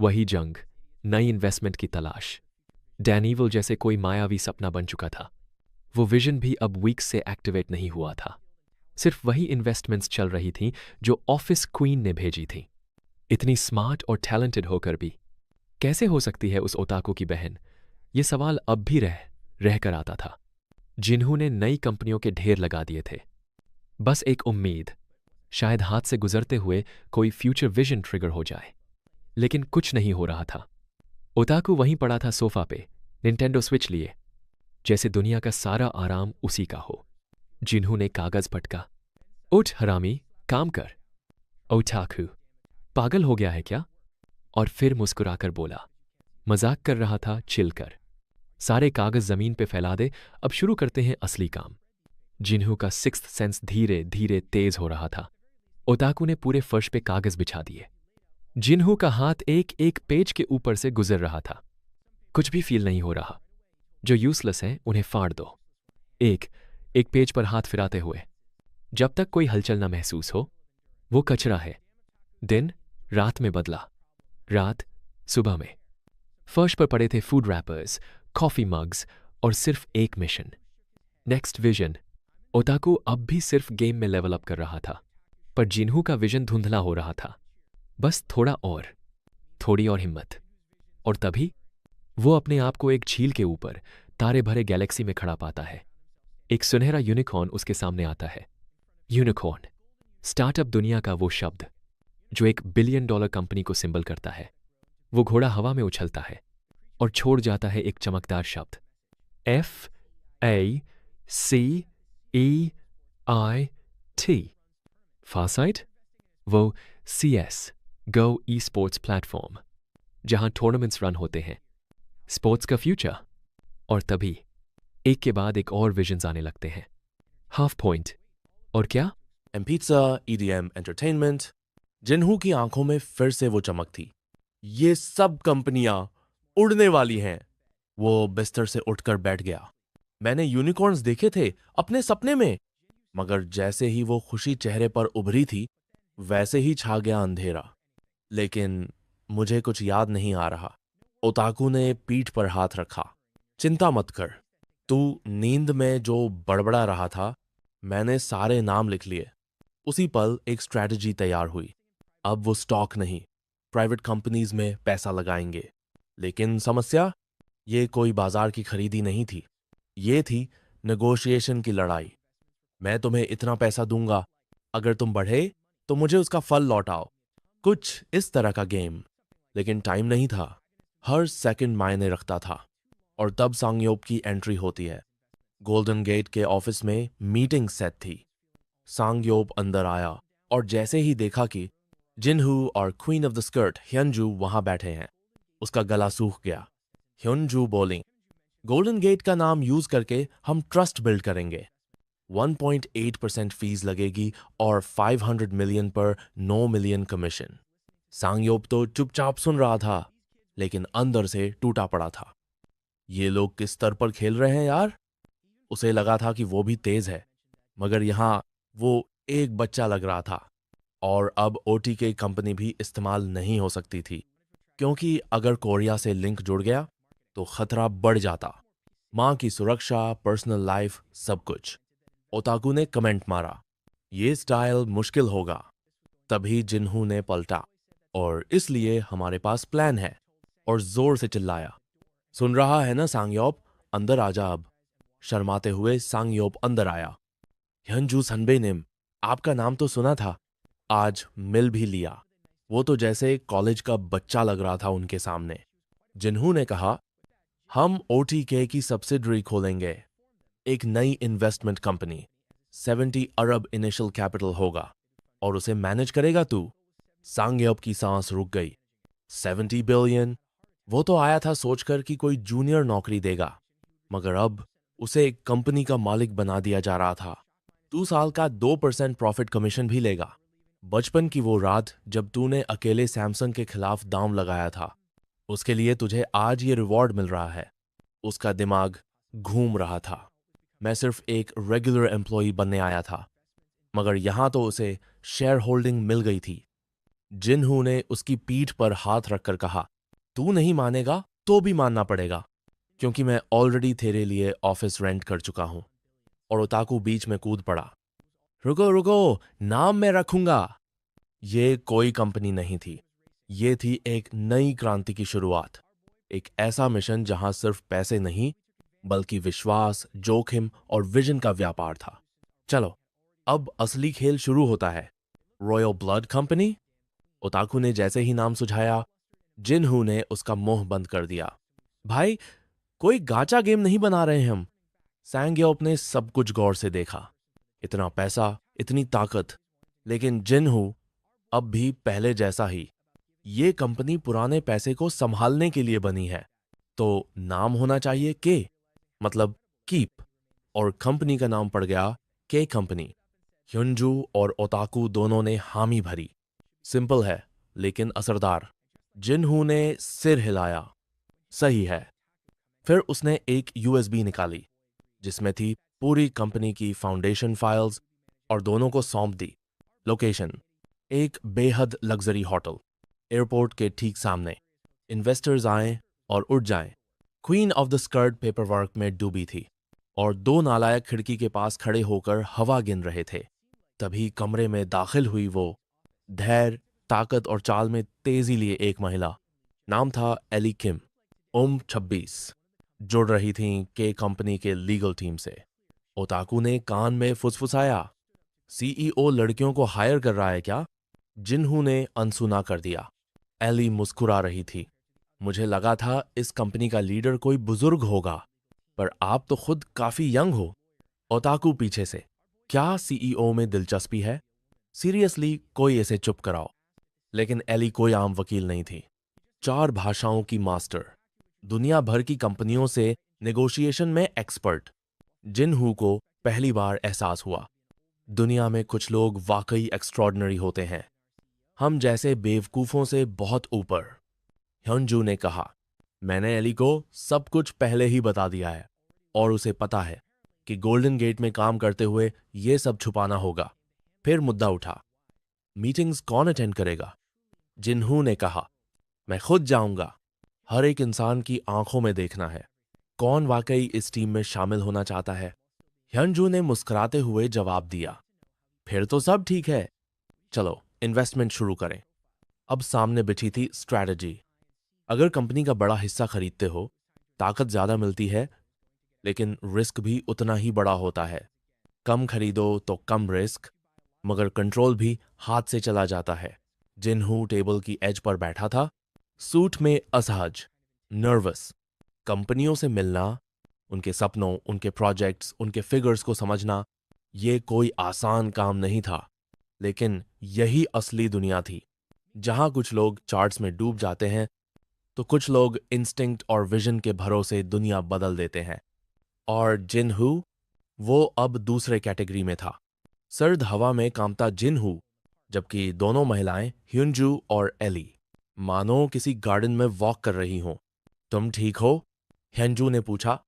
वही जंग, नई इन्वेस्टमेंट की तलाश। डैनीवल जैसे कोई मायावी सपना बन चुका था। वो विजन भी अब वीक्स से एक्टिवेट नहीं हुआ था। सिर्फ वही इन्वेस्टमेंट्स चल रही थीं जो ऑफिस क्वीन ने भेजी थीं। इतनी स्मार्ट और टैलेंटेड होकर भी कैसे हो सकती है उस ओताकू की बहन? ये सवाल अब भी रह कर आता था। जिन्हों ने नई कंपनियों के ढेर लगा दिए थे। बस एक उम्मीद, शायद हाथ से गुजरते हुए कोई फ्यूचर विजन ट्रिगर हो जाए। लेकिन कुछ नहीं हो रहा था। ओताकू वहीं पड़ा था सोफा पे, निंटेंडो स्विच लिए, जैसे दुनिया का सारा आराम उसी का हो। जिन्हों ने कागज पटका। उठ हरामी, काम कर। ओताकू, पागल हो गया है क्या? और फिर मुस्कुराकर बोला, मजाक कर रहा था, चिल कर। सारे कागज जमीन पे फैला दे, अब शुरू करते हैं असली काम। जिन्हों का सिक्स्थ सेंस धीरे धीरे तेज हो रहा था। ओताकू ने पूरे फर्श पे कागज बिछा दिए। जिन्हों का हाथ एक एक पेज के ऊपर से गुजर रहा था। कुछ भी फील नहीं हो रहा। जो यूजलेस हैं उन्हें फाड़ दो। एक एक पेज पर हाथ फिराते हुए, जब तक कोई हलचल न महसूस हो। वो कचरा है। दिन रात में बदला। रात सुबह में। फर्श पर पड़े थे फूड रैपर्स, कॉफी मग्स और सिर्फ एक मिशन, नेक्स्ट विजन। ओताकू अब भी सिर्फ गेम में लेवल अप कर रहा था, पर जिन्हों का विजन धुंधला हो रहा था। बस थोड़ा और, थोड़ी और हिम्मत। और तभी वो अपने आप को एक झील के ऊपर तारे भरे गैलेक्सी में खड़ा पाता है। एक सुनहरा यूनिकॉर्न उसके सामने आता है। यूनिकॉर्न, स्टार्टअप दुनिया का वो शब्द जो $1 बिलियन कंपनी को सिंबल करता है। वो घोड़ा हवा में उछलता है और छोड़ जाता है एक चमकदार शब्द, FACEIT। फारसाइट, वो CS गो ई स्पोर्ट्स प्लेटफॉर्म, जहां टूर्नामेंट्स रन होते हैं, स्पोर्ट्स का फ्यूचर। और तभी एक के बाद एक और विजन्स आने लगते हैं। हाफ पॉइंट और क्या,
एम्पित्सा, EDM एंटरटेनमेंट। जिन्हों की आंखों में फिर से वो चमक थी। ये सब कंपनियां उड़ने वाली हैं। वो बिस्तर से उठकर बैठ गया। मैंने यूनिकॉर्न्स देखे थे अपने सपने में, मगर जैसे ही वो खुशी चेहरे पर उभरी थी, वैसे ही छा गया अंधेरा। लेकिन मुझे कुछ याद नहीं आ रहा। ओताकू ने पीठ पर हाथ रखा। चिंता मत कर। तू नींद में जो बड़बड़ा रहा था, मैंने सारे नाम लिख लिए। उसी पल एक स्ट्रैटेजी तैयार हुई। अब वो स्टॉक नहीं, प्राइवेट कंपनीज में पैसा लगाएंगे। लेकिन समस्या, ये कोई बाजार की खरीदी नहीं थी। ये थी नेगोशिएशन की लड़ाई। मैं तुम्हें इतना पैसा दूंगा, अगर तुम बढ़े तो मुझे उसका फल लौटाओ। कुछ इस तरह का गेम। लेकिन टाइम नहीं था। हर सेकंड मायने रखता था। और तब सांगयोप की एंट्री होती है। गोल्डन गेट के ऑफिस में मीटिंग सेट थी। सांगयोप अंदर आया और जैसे ही देखा कि जिन्हू और क्वीन ऑफ द स्कर्ट ह्यंजू वहां बैठे हैं, उसका गला सूख गया। ह्यंजू बोलिंग, गोल्डन गेट का नाम यूज करके हम ट्रस्ट बिल्ड करेंगे। 1.8% फीस लगेगी और 500 मिलियन पर 9 मिलियन कमीशन। सांगयोप तो चुपचाप सुन रहा था, लेकिन अंदर से टूटा पड़ा था। ये लोग किस स्तर पर खेल रहे हैं यार। उसे लगा था कि वो भी तेज है, मगर यहां वो एक बच्चा लग रहा था। और अब OTK कंपनी भी इस्तेमाल नहीं हो सकती थी, क्योंकि अगर कोरिया से लिंक जुड़ गया तो खतरा बढ़ जाता। मां की सुरक्षा, पर्सनल लाइफ, सब कुछ। ओताकू ने कमेंट मारा, ये स्टाइल मुश्किल होगा। तभी जिन्हू ने पलटा, और इसलिए हमारे पास प्लान है। और जोर से चिल्लाया, सुन रहा है ना सांगयोप, अंदर आजा अब। शर्माते हुए सांगयोप अंदर आया। ह्यंजू सनबेनिम, आपका नाम तो सुना था, आज मिल भी लिया। वो तो जैसे कॉलेज का बच्चा लग रहा था उनके सामने। जिन्हू ने कहा, हम OTK की सब्सिडरी खोलेंगे, एक नई इन्वेस्टमेंट कंपनी। 70 अरब इनिशियल कैपिटल होगा और उसे मैनेज करेगा तू। सांगयोप की सांस रुक गई। 70 बिलियन, वो तो आया था सोचकर कि कोई जूनियर नौकरी देगा, मगर अब उसे एक कंपनी का मालिक बना दिया जा रहा था। तू साल का 2% प्रॉफिट कमीशन भी लेगा। बचपन की वो रात जब तूने अकेले सैमसंग के खिलाफ दांव लगाया था, उसके लिए तुझे आज ये रिवॉर्ड मिल रहा है। उसका दिमाग घूम रहा था। मैं सिर्फ एक रेगुलर एम्प्लॉय बनने आया था, मगर यहां तो उसे शेयर होल्डिंग मिल गई थी। जिन्हू ने उसकी पीठ पर हाथ रखकर कहा, तू नहीं मानेगा तो भी मानना पड़ेगा, क्योंकि मैं ऑलरेडी तेरे लिए ऑफिस रेंट कर चुका हूं। और ओताकू बीच में कूद पड़ा, रुको रुको, नाम मैं रखूंगा। ये कोई कंपनी नहीं थी। ये थी एक नई क्रांति की शुरुआत। एक ऐसा मिशन जहां सिर्फ पैसे नहीं, बल्कि विश्वास, जोखिम और विजन का व्यापार था। चलो, अब असली खेल शुरू होता है। Royal blood company? ओताकू ने जैसे ही नाम सुझाया, जिनहू ने उसका मुंह बंद कर दिया। भाई, कोई गाचा गेम नहीं बना रहे हम। सैंग्योप ने सब कुछ गौर से देखा। इतना पैसा, इतनी ताकत, लेकिन जिनहू अब भी पहले जैसा ही। ये कंपनी पुराने पैसे को संभालने के लिए बनी है, तो नाम होना चाहिए के, मतलब कीप, और कंपनी का नाम पड़ गया के कंपनी। ह्युंजू और ओताकू दोनों ने हामी भरी। सिंपल है, लेकिन असरदार। जिनहू ने सिर हिलाया। सही है। फिर उसने एक यूएसबी निकाली, जिसमें थी पूरी कंपनी की फाउंडेशन फाइल्स, और दोनों को सौंप दी। लोकेशन, एक बेहद लग्जरी होटल, एयरपोर्ट के ठीक सामने। इन्वेस्टर्स आए और उठ जाएं। Queen of the skirt paperwork में डूबी थी, और दो नालायक खिड़की के पास खड़े होकर हवा गिन रहे थे। तभी कमरे में दाखिल हुई वो, धैर्य, ताकत और चाल में तेजी लिए एक महिला। नाम था एली किम। उम्र 26। जुड़ रही थीं के कंपनी के लीगल टीम से। ओताकू ने कान में फुसफुसाया, सीईओ लड़कियों को हायर कर रहा है क्या? जिनहू ने अनसुना कर दिया। एली मुस्कुरा रही थी। मुझे लगा था इस कंपनी का लीडर कोई बुजुर्ग होगा, पर आप तो खुद काफी यंग हो। ओताकू पीछे से, क्या सीईओ में दिलचस्पी है? सीरियसली, कोई इसे चुप कराओ। लेकिन एली कोई आम वकील नहीं थी। 4 भाषाओं की मास्टर, दुनिया भर की कंपनियों से नेगोशिएशन में एक्सपर्ट। जिनहू को पहली बार एहसास हुआ, दुनिया में कुछ लोग वाकई एक्स्ट्रॉर्डिनरी होते हैं, हम जैसे बेवकूफों से बहुत ऊपर। ह्युंजू ने कहा, मैंने एली को सब कुछ पहले ही बता दिया है, और उसे पता है कि गोल्डन गेट में काम करते हुए ये सब छुपाना होगा। फिर मुद्दा उठा, मीटिंग्स कौन अटेंड करेगा? जिनहू ने कहा, मैं खुद जाऊंगा। हर एक इंसान की आंखों में देखना है, कौन वाकई इस टीम में शामिल होना चाहता है। ह्युंजू ने मुस्कुराते हुए जवाब दिया, फिर तो सब ठीक है। चलो, इन्वेस्टमेंट शुरू करें। अब सामने बिछी थी स्ट्रैटेजी। अगर कंपनी का बड़ा हिस्सा खरीदते हो, ताकत ज्यादा मिलती है, लेकिन रिस्क भी उतना ही बड़ा होता है। कम खरीदो तो कम रिस्क, मगर कंट्रोल भी हाथ से चला जाता है। जिनहू टेबल की एज पर बैठा था, सूट में असहज, नर्वस। कंपनियों से मिलना, उनके सपनों, उनके प्रोजेक्ट्स, उनके फिगर्स को समझना, ये कोई आसान काम नहीं था। लेकिन यही असली दुनिया थी, जहां कुछ लोग चार्ट्स में डूब जाते हैं, तो कुछ लोग इंस्टिंक्ट और विजन के भरोसे दुनिया बदल देते हैं। और जिनहू, वो अब दूसरे कैटेगरी में था। सर्द हवा में कांपता जिनहू, जबकि दोनों महिलाएं ह्युंजू और एली मानो किसी गार्डन में वॉक कर रही हों। तुम ठीक हो? ह्युंजू ने पूछा।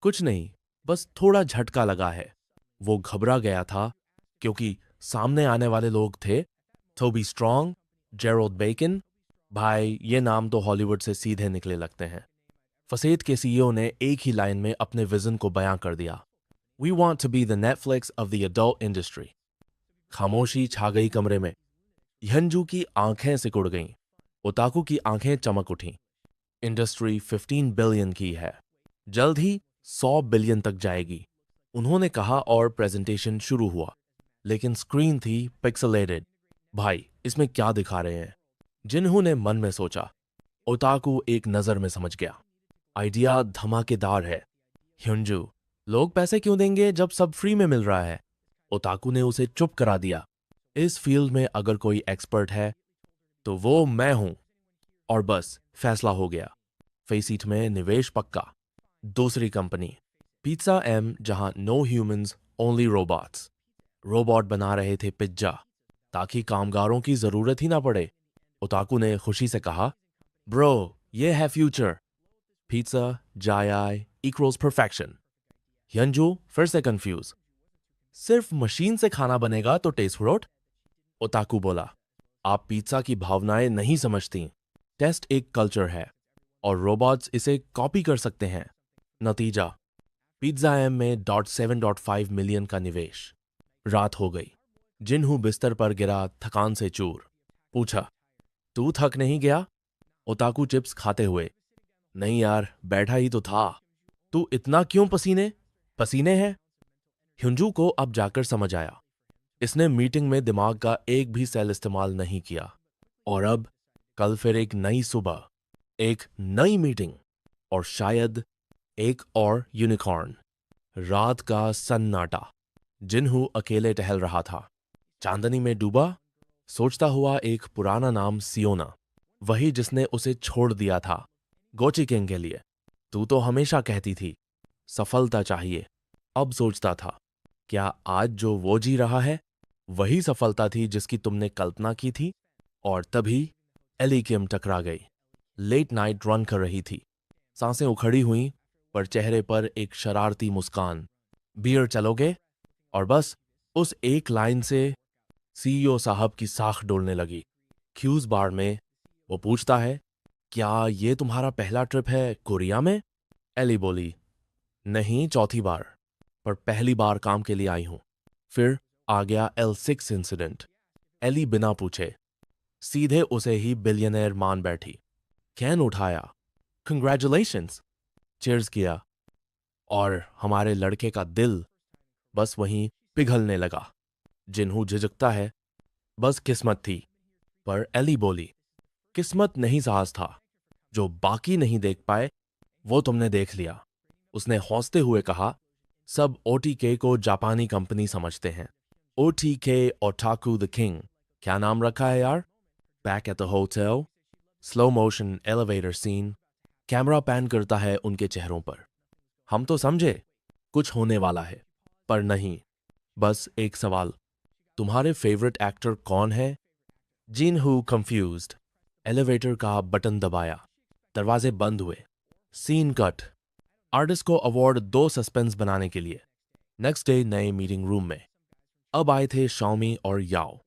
कुछ नहीं, बस थोड़ा झटका लगा है। वो घबरा गया था, क्योंकि सामने आने वाले लोग थे टोबी स्ट्रॉन्ग, जेरोल्ड बेकन। भाई, ये नाम तो हॉलीवुड से सीधे निकले लगते हैं। फसेट के सीईओ ने एक ही लाइन में अपने विजन को बयां कर दिया, we want to be the Netflix of the adult industry. खामोशी छा गई कमरे में। ह्युंजू की आंखें सिकुड़ गईं। ओताकू की आंखें चमक उठीं। इंडस्ट्री 15 बिलियन की है, जल्द ही 100 बिलियन तक जाएगी, उन्होंने कहा, और प्रेजेंटेशन शुरू हुआ। लेकिन स्क्रीन थी पिक्सेलेटेड। भाई, इसमें क्या दिखा रहे हैं? जिनहू ने मन में सोचा। ओताकू एक नजर में समझ गया, आइडिया धमाकेदार है। ह्युंजू, लोग पैसे क्यों देंगे जब सब फ्री में मिल रहा है? ओताकू ने उसे चुप करा दिया। इस फील्ड में अगर कोई एक्सपर्ट है, तो वो मैं हूं। और बस, फैसला हो गया। फेसीट में निवेश पक्का। दूसरी कंपनी, पिज्जा एम, जहां no humans, only robots. Robot बना रहे थे पिज्जा, ताकि कामगारों की जरूरत ही ना पड़े। ओताकू ने खुशी से कहा, ब्रो, ये है फ्यूचर। पिज्जा, जायाई, इक्वल्स परफेक्शन। ह्युंजू फिर से कंफ्यूज। सिर्फ मशीन से खाना बनेगा तो टेस्ट फ्रोट? ओताकू बोला, आप पिज्जा की भावनाएं नहीं समझती। टेस्ट एक कल्चर है, और रोबोट्स इसे कॉपी कर सकते हैं। नतीजा, पिज्जा एम में $7.5 मिलियन का निवेश। रात हो गई। जिनहू बिस्तर पर गिरा, थकान से चूर। पूछा, तू थक नहीं गया? ओताकू चिप्स खाते हुए, नहीं यार, बैठा ही तो था। तू इतना क्यों पसीने पसीने है? ह्युंजू को अब जाकर समझ आया। इसने मीटिंग में दिमाग का एक भी सेल इस्तेमाल नहीं किया। और अब कल फिर एक नई सुबह, एक नई मीटिंग और शायद एक और यूनिकॉर्न। रात का सन्नाटा। जिन्हू अकेले टहल रहा था, चांदनी में डूबा, सोचता हुआ एक पुराना नाम सियोना, वही जिसने उसे छोड़ दिया था गोची किंग के लिए। तू तो हमेशा कहती थी सफलता चाहिए। अब सोचता था, क्या आज जो वो जी रहा है वही सफलता थी जिसकी तुमने कल्पना की थी? और तभी एली किम टकरा गई। लेट नाइट रन कर रही थी, सांसें उखड़ी हुई, पर चेहरे पर एक शरारती मुस्कान। बियर चलोगे? और बस उस एक लाइन से सीईओ साहब की साख डोलने लगी। क्यूज बार में वो पूछता है, क्या ये तुम्हारा पहला ट्रिप है कोरिया में? एली बोली, नहीं, चौथी बार, पर पहली बार काम के लिए आई हूं। फिर आ गया L6 इंसिडेंट। एली बिना पूछे सीधे उसे ही बिलियनर मान बैठी। कैन उठाया, कंग्रेचुलेशंस, चीयर्स किया, और हमारे लड़के का दिल बस वहीं पिघलने लगा। जिन्हू झिझकता है, बस किस्मत थी। पर एली बोली, किस्मत नहीं साहस था, जो बाकी नहीं देख पाए वो तुमने देख लिया। उसने हौसते हुए कहा, सब ओटीके को जापानी कंपनी समझते हैं। ओटीके ओटाकू द किंग, क्या नाम रखा है यार? Back at the hotel, slow motion elevator scene, camera pan करता है उनके चेहरों पर। हम तो समझे कुछ होने वाला है, पर नहीं। बस एक सवाल, तुम्हारे फेवरेट एक्टर कौन है? जिनहू कंफ्यूज्ड। एलिवेटर का बटन दबाया, दरवाजे बंद हुए, सीन कट। आर्टिस्ट को अवार्ड 2 सस्पेंस बनाने के लिए। नेक्स्ट डे नए मीटिंग रूम में अब आए थे शॉमी और याओ,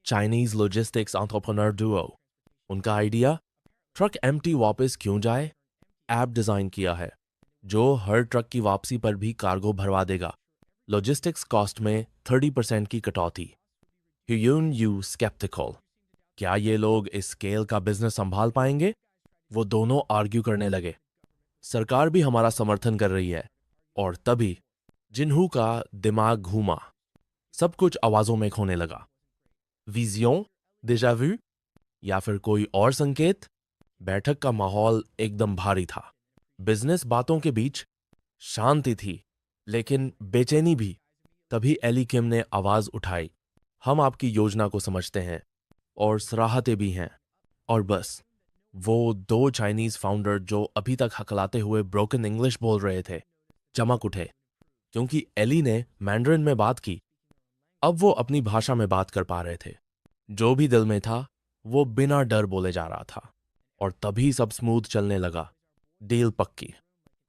चाइनीज लॉजिस्टिक्स एंटरप्रेन्योर डुओ। उनका आइडिया, ट्रक एम्प्टी वापस क्यों जाए? ऐप डिजाइन किया है जो हर ट्रक की वापसी पर भी कार्गो भरवा देगा। लॉजिस्टिक्स कॉस्ट में 30% की कटौती। ह्यून यू स्केप्टिकल, क्या ये लोग इस स्केल का बिजनेस संभाल पाएंगे? वो दोनों आर्ग्यू करने लगे। सरकार भी हमारा समर्थन कर रही है। और तभी जिन्हू का दिमाग घूमा, सब कुछ आवाजों में खोने लगा। विजियों, डेजावू, या फिर कोई और संकेत? बैठक का माहौल एकदम भारी था। बिजनेस बातों के बीच शांति थी, लेकिन बेचैनी भी। तभी एली किम ने आवाज उठाई, हम आपकी योजना को समझते हैं और सराहते भी हैं। और बस वो 2 चाइनीज फाउंडर जो अभी तक हकलाते हुए ब्रोकन इंग्लिश बोल रहे थे, चमक उठे, क्योंकि एली ने मैंड्रिन में बात की। अब वो अपनी भाषा में बात कर पा रहे थे। जो भी दिल में था वो बिना डर बोले जा रहा था। और तभी सब स्मूथ चलने लगा। डील पक्की।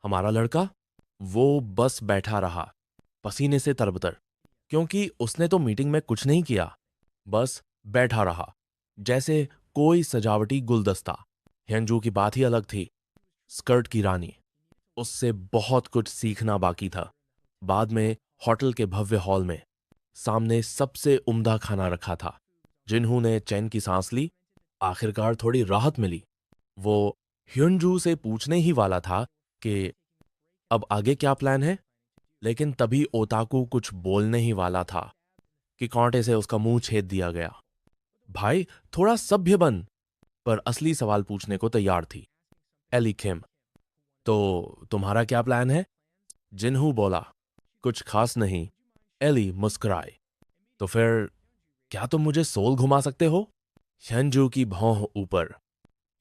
हमारा लड़का, वो बस बैठा रहा, पसीने से तरबतर, क्योंकि उसने तो मीटिंग में कुछ नहीं किया, बस बैठा रहा जैसे कोई सजावटी गुलदस्ता। हेंजू की बात ही अलग थी, स्कर्ट की रानी। उससे बहुत कुछ सीखना बाकी था। बाद में होटल के भव्य हॉल में सामने सबसे उम्दा खाना रखा था। जिन्हू ने चैन की सांस ली, आखिरकार थोड़ी राहत मिली। वो ह्युनजू से पूछने ही वाला था कि अब आगे क्या प्लान है, लेकिन तभी ओताकू कुछ बोलने ही वाला था कि कांटे से उसका मुंह छेद दिया गया। भाई, थोड़ा सभ्य बन। पर असली सवाल पूछने को तैयार थी एली किम। तो तुम्हारा क्या प्लान है? जिन्हू बोला, कुछ खास नहीं। एली मुस्कुराई, तो फिर क्या तुम मुझे सोल घुमा सकते हो? ह्यनजू की भौं ऊपर,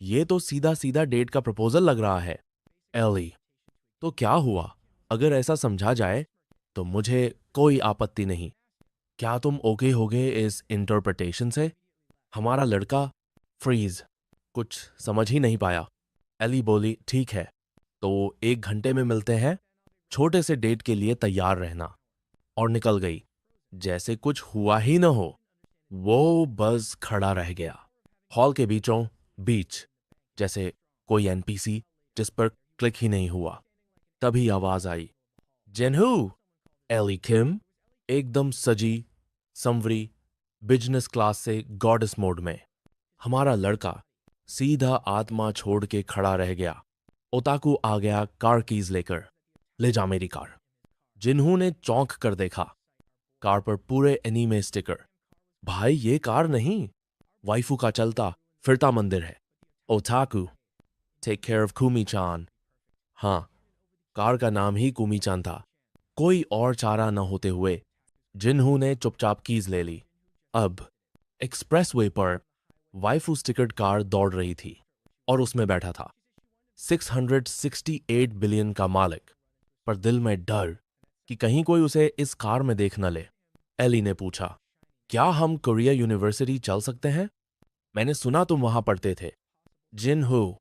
ये तो सीधा सीधा डेट का प्रपोजल लग रहा है। एली, तो क्या हुआ, अगर ऐसा समझा जाए तो मुझे कोई आपत्ति नहीं। क्या तुम ओके होगे इस इंटरप्रिटेशन से? हमारा लड़का फ्रीज, कुछ समझ ही नहीं पाया। एली बोली, ठीक है, तो 1 घंटे में मिलते हैं, छोटे से डेट के लिए तैयार रहना। और निकल गई जैसे कुछ हुआ ही न हो। वो बस खड़ा रह गया, हॉल के बीचों बीच, जैसे कोई एनपीसी जिस पर क्लिक ही नहीं हुआ। तभी आवाज आई, जिन्हू। एली किम एकदम सजी संवरी, बिजनेस क्लास से गॉडेस मोड में। हमारा लड़का सीधा आत्मा छोड़ के खड़ा रह गया। ओताकू आ गया कार कीज लेकर। ले जा मेरी कार। जिन्हू ने चौंक कर देखा। कार पर पूरे एनीमे स्टिकर। भाई ये कार नहीं, वाइफू का चलता फिरता मंदिर है। Otaku, take care of Kumi chan. हाँ, कार का नाम ही कुमी-चान था। कोई और चारा न होते हुए जिन्हू ने चुपचाप कीज ले ली। अब एक्सप्रेसवे पर वाइफू स्टिकर्ड कार दौड़ रही थी और उसमें बैठा था 668 बिलियन का मालिक। पर दिल में डर कि कहीं कोई उसे इस कार में देख न ले। एली ने पूछा, क्या हम कोरिया यूनिवर्सिटी चल सकते हैं? मैंने सुना तुम वहां पढ़ते थे। जिनहू,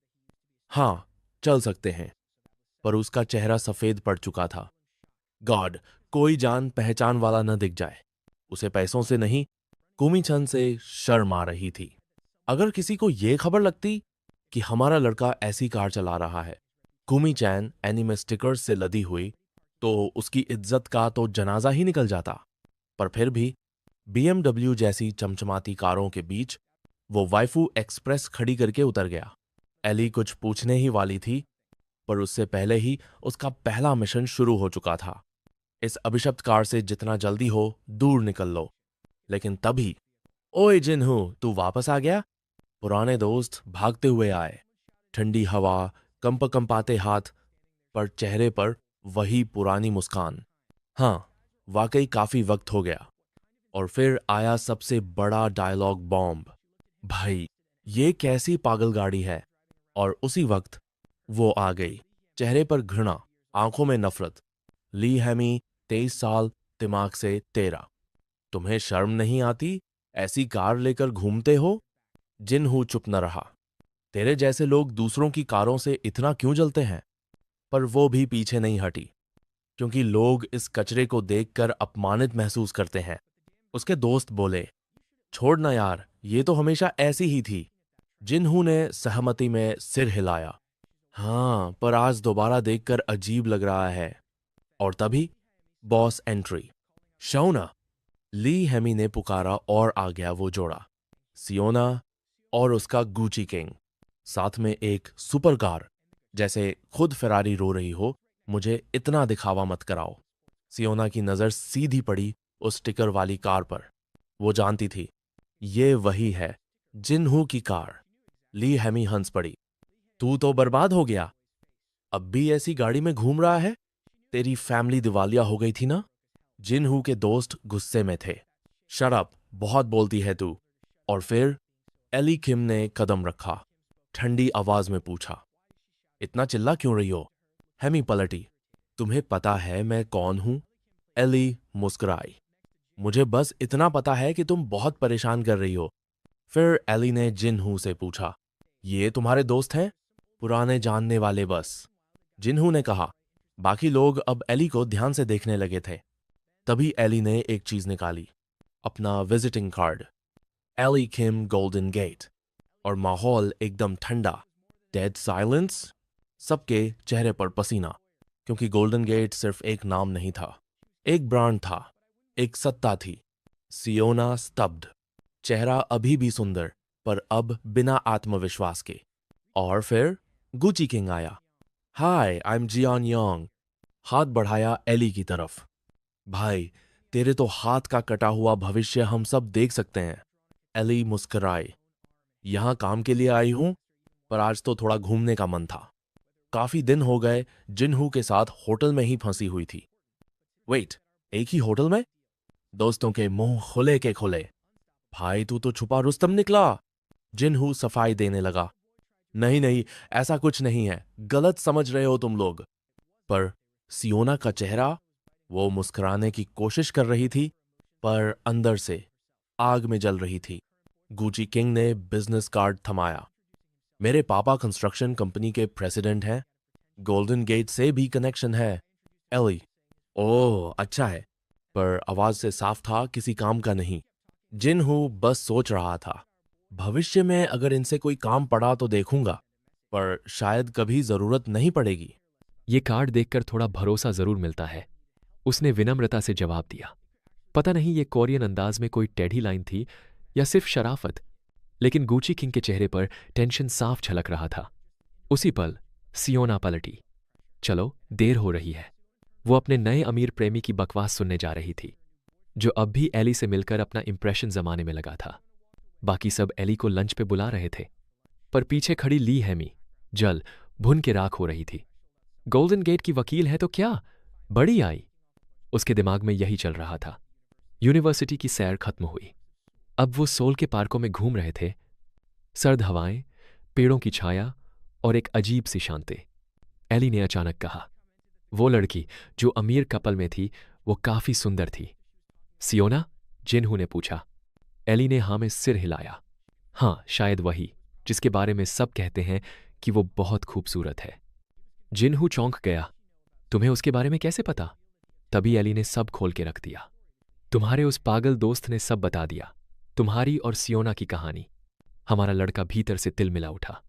हाँ, चल सकते हैं। पर उसका चेहरा सफेद पड़ चुका था। गॉड, कोई जान पहचान वाला न दिख जाए। उसे पैसों से नहीं, कुमी-चन से शर्म आ रही थी। अगर किसी को यह खबर लगती कि हमारा लड़का ऐसी कार चला रहा है, कुमी-चैन एनीमे स्टिकर्स से लदी हुई, तो उसकी इज्जत का तो जनाजा ही निकल जाता। पर फिर भी BMW जैसी चमचमाती कारों के बीच वो वाइफू एक्सप्रेस खड़ी करके उतर गया। एली कुछ पूछने ही वाली थी, पर उससे पहले ही उसका पहला मिशन शुरू हो चुका था। इस अभिशप्त कार से जितना जल्दी हो दूर निकल लो। लेकिन तभी, ओए जिन्हू, तू वापस आ गया? पुराने दोस्त भागते हुए आए। ठंडी हवा, कंपाते हाथ, पर चेहरे पर वही पुरानी मुस्कान। हाँ, वाकई काफी वक्त हो गया। और फिर आया सबसे बड़ा डायलॉग बॉम्ब। भाई, ये कैसी पागल गाड़ी है? और उसी वक्त वो आ गई। चेहरे पर घृणा, आंखों में नफरत। ली हेमी, 23 साल, दिमाग से 13। तुम्हें शर्म नहीं आती? ऐसी कार लेकर घूमते हो? जिन्हू चुप न रहा। तेरे जैसे लोग दूसरों की कारों से इतना क्यों जलते हैं? पर वो भी पीछे नहीं हटी, क्योंकि लोग इस कचरे को देखकर अपमानित महसूस करते हैं। उसके दोस्त बोले, छोड़ ना यार, ये तो हमेशा ऐसी ही थी। जिन्हू ने सहमति में सिर हिलाया। हाँ, पर आज दोबारा देखकर अजीब लग रहा है। और तभी बॉस एंट्री। शौना, ली हेमी ने पुकारा और आ गया वो जोड़ा। सियोना और उसका गुची किंग, साथ में एक सुपर कार। जैसे खुद फेरारी रो रही हो, मुझे इतना दिखावा मत कराओ। सियोना की नजर सीधी पड़ी उस स्टिकर वाली कार पर। वो जानती थी, ये वही है, जिन्हू की कार। ली हेमी हंस पड़ी। तू तो बर्बाद हो गया, अब भी ऐसी गाड़ी में घूम रहा है? तेरी फैमिली दिवालिया हो गई थी ना? जिन्हू के दोस्त गुस्से में थे। शट अप, बहुत बोलती है तू। और फिर एली किम ने कदम रखा। ठंडी आवाज में पूछा, इतना चिल्ला क्यों रही हो? हेमी पलटी। तुम्हें पता है मैं कौन हूं? एली मुस्कुराई। मुझे बस इतना पता है कि तुम बहुत परेशान कर रही हो। फिर एली ने जिन्हू से पूछा, ये तुम्हारे दोस्त हैं? पुराने जानने वाले बस। जिन्हू ने कहा। बाकी लोग अब एली को ध्यान से देखने लगे थे। तभी एली ने एक चीज निकाली, अपना विजिटिंग कार्ड। एली किम गोल्डन गेट। और माहौल एकदम ठंडा। Dead silence. सबके चेहरे पर पसीना, क्योंकि गोल्डन गेट सिर्फ एक नाम नहीं था, एक ब्रांड था, एक सत्ता थी। सियोना स्तब्ध, चेहरा अभी भी सुंदर, पर अब बिना आत्मविश्वास के। और फिर गुची किंग आया। हाय, आई एम जियान योंग। हाथ बढ़ाया एली की तरफ। भाई, तेरे तो हाथ का कटा हुआ भविष्य हम सब देख सकते हैं। एली मुस्कुराई। यहां काम के लिए आई हूं, पर आज तो थोड़ा घूमने का मन था। काफी दिन हो गए जिन्हू के साथ होटल में ही फंसी हुई थी। वेट, एक ही होटल में? दोस्तों के मुंह खुले के खुले। भाई, तू तो छुपा रुस्तम निकला। जिन्हू सफाई देने लगा। नहीं नहीं, ऐसा कुछ नहीं है, गलत समझ रहे हो तुम लोग। पर सियोना का चेहरा, वो मुस्कुराने की कोशिश कर रही थी, पर अंदर से आग में जल रही थी। गुची किंग ने बिजनेस कार्ड थमाया। मेरे पापा कंस्ट्रक्शन कंपनी के प्रेसिडेंट हैं। गोल्डन गेट से भी कनेक्शन है। एली, ओह अच्छा है। पर आवाज से साफ था किसी काम का नहीं। जिन्हू बस सोच रहा था, भविष्य में अगर इनसे कोई काम पड़ा तो देखूंगा, पर शायद कभी जरूरत नहीं पड़ेगी।
ये कार्ड देखकर थोड़ा भरोसा जरूर मिलता है, उसने विनम्रता से जवाब दिया। पता नहीं ये कोरियन अंदाज में कोई टेढ़ी लाइन थी या सिर्फ शराफत, लेकिन गुची किंग के चेहरे पर टेंशन साफ झलक रहा था। उसी पल सियोना पलटी। चलो, देर हो रही है। वो अपने नए अमीर प्रेमी की बकवास सुनने जा रही थी, जो अब भी एली से मिलकर अपना इंप्रेशन जमाने में लगा था। बाकी सब एली को लंच पे बुला रहे थे, पर पीछे खड़ी ली हैमी जल भुन के राख हो रही थी। गोल्डन गेट की वकील है तो क्या बड़ी आई, उसके दिमाग में यही चल रहा था। यूनिवर्सिटी की सैर खत्म हुई। अब वो सोल के पार्कों में घूम रहे थे। सर्द हवाएं, पेड़ों की छाया और एक अजीब सी शांति। एली ने अचानक कहा, वो लड़की जो अमीर कपल में थी वो काफी सुंदर थी। सियोना? जिनहू ने पूछा। एली ने हाँ में सिर हिलाया। हाँ, शायद वही जिसके बारे में सब कहते हैं कि वो बहुत खूबसूरत है। जिनहू चौंक गया। तुम्हें उसके बारे में कैसे पता? तभी एली ने सब खोल के रख दिया। तुम्हारे उस पागल दोस्त ने सब बता दिया, तुम्हारी और सियोना की कहानी। हमारा लड़का भीतर से तिल मिला उठा।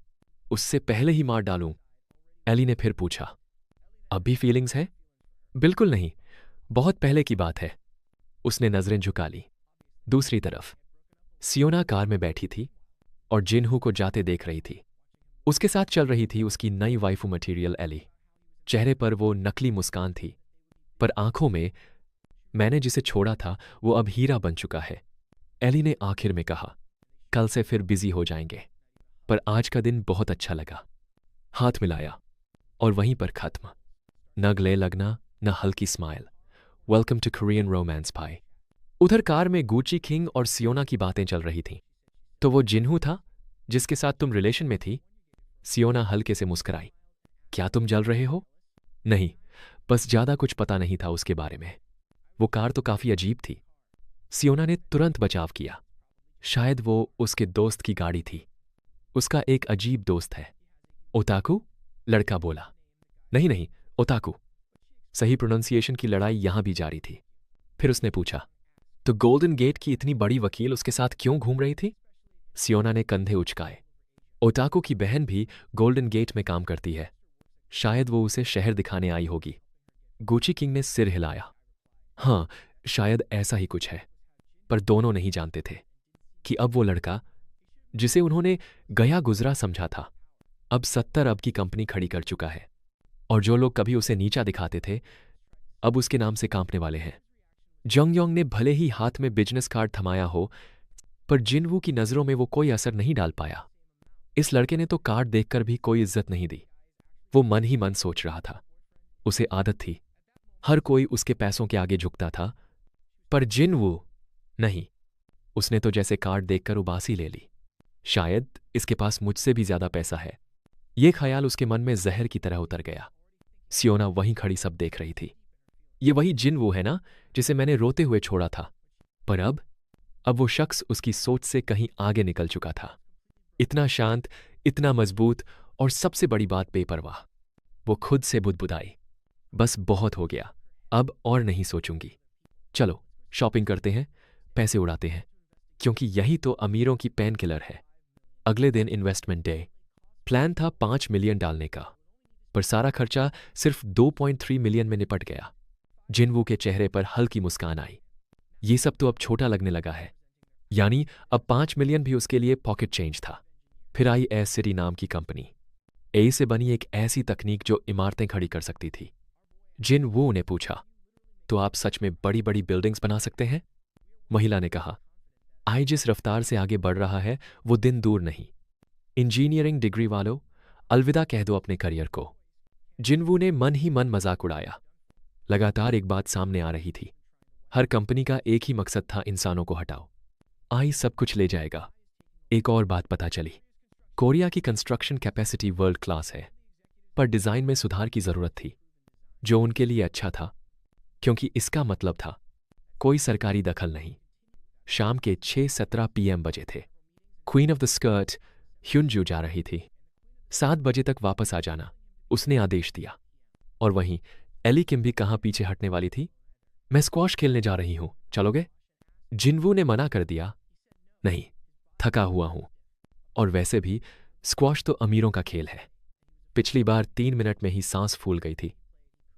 उससे पहले ही मार डालूं? एली ने फिर पूछा। अब भी फीलिंग्स है? बिल्कुल नहीं, बहुत पहले की बात है। उसने नजरें झुका ली। दूसरी तरफ सियोना कार में बैठी थी और जिनहू को जाते देख रही थी। उसके साथ चल रही थी उसकी नई वाइफू मटेरियल एली। चेहरे पर वो नकली मुस्कान थी, पर आंखों में मैंने जिसे छोड़ा था वो अब हीरा बन चुका है। एली ने आखिर में कहा, कल से फिर बिजी हो जाएंगे, पर आज का दिन बहुत अच्छा लगा। हाथ मिलाया और वहीं पर खत्म। न गले लगना, न हल्की smile. Welcome to Korean romance भाई। उधर कार में गुची किंग और सियोना की बातें चल रही थीं। तो वो जिन्हू था जिसके साथ तुम रिलेशन में थी? सियोना हल्के से मुस्कुराई। क्या तुम जल रहे हो? नहीं, बस ज्यादा कुछ पता नहीं था उसके बारे में। वो कार तो काफी अजीब थी। सियोना ने तुरंत बचाव किया। शायद वो उसके दोस्त की गाड़ी थी। उसका एक अजीब दोस्त है। ओताकू? लड़का बोला। नहीं नहीं, ओताकू। सही प्रोनाउंसिएशन की लड़ाई यहां भी जारी थी। फिर उसने पूछा, तो गोल्डन गेट की इतनी बड़ी वकील उसके साथ क्यों घूम रही थी? सियोना ने कंधे उचकाए। ओताकू की बहन भी गोल्डन गेट में काम करती है। शायद वो उसे शहर दिखाने आई होगी। गुची किंग ने सिर हिलाया। हाँ, शायद ऐसा ही कुछ है। पर दोनों नहीं जानते थे कि अब वो लड़का जिसे उन्होंने गया गुजरा समझा था, अब 70 अरब की कंपनी खड़ी कर चुका है। और जो लोग कभी उसे नीचा दिखाते थे, अब उसके नाम से कांपने वाले हैं। जंगयोंग ने भले ही हाथ में बिजनेस कार्ड थमाया हो, पर जिनवू की नजरों में वो कोई असर नहीं डाल पाया। इस लड़के ने तो कार्ड देखकर भी कोई इज्जत नहीं दी। वो मन ही मन सोच रहा था। उसे आदत थी, हर कोई उसके पैसों के आगे झुकता था, पर जिनवू नहीं। उसने तो जैसे कार्ड देखकर उबासी ले ली। शायद इसके पास मुझसे भी ज्यादा पैसा है। ये ख्याल उसके मन में जहर की तरह उतर गया। सियोना वहीं खड़ी सब देख रही थी। ये वही जिनवू है ना जिसे मैंने रोते हुए छोड़ा था? पर अब वो शख्स उसकी सोच से कहीं आगे निकल चुका था। इतना शांत, इतना मजबूत और सबसे बड़ी बात बेपरवाह। वो खुद से बुदबुदाई। बस बहुत हो गया, अब और नहीं सोचूंगी। चलो शॉपिंग करते हैं, पैसे उड़ाते हैं, क्योंकि यही तो अमीरों की पेन किलर है। अगले दिन इन्वेस्टमेंट डे। प्लान था 5 मिलियन डालने का, पर सारा खर्चा सिर्फ 2.3 मिलियन में निपट गया। जिनवू के चेहरे पर हल्की मुस्कान आई। ये सब तो अब छोटा लगने लगा है। यानी अब 5 मिलियन भी उसके लिए पॉकेट चेंज था। फिर आई ए सिटी नाम की कंपनी। ए से बनी एक ऐसी तकनीक जो इमारतें खड़ी कर सकती थी। जिनवू ने पूछा, तो आप सच में बड़ी बड़ी बिल्डिंग्स बना सकते हैं? महिला ने कहा, आई जिस रफ्तार से आगे बढ़ रहा है वो दिन दूर नहीं। इंजीनियरिंग डिग्री वालों, अलविदा कह दो अपने करियर को। जिनवू ने मन ही मन मजाक उड़ाया। लगातार एक बात सामने आ रही थी। हर कंपनी का एक ही मकसद था, इंसानों को हटाओ। आई सब कुछ ले जाएगा। एक और बात पता चली, कोरिया की कंस्ट्रक्शन कैपेसिटी वर्ल्ड क्लास है, पर डिजाइन में सुधार की जरूरत थी, जो उनके लिए अच्छा था, क्योंकि इसका मतलब था कोई सरकारी दखल नहीं। शाम के 6:17 PM बजे थे। क्वीन ऑफ द स्कर्ट ह्युनजू जा रही थी। 7 बजे तक वापस आ जाना, उसने आदेश दिया। और वहीं एली किम भी कहाँ पीछे हटने वाली थी। मैं स्क्वॉश खेलने जा रही हूं, चलोगे? जिनवू ने मना कर दिया। नहीं, थका हुआ हूं, और वैसे भी स्क्वॉश तो अमीरों का खेल है। पिछली बार 3 मिनट में ही सांस फूल गई थी।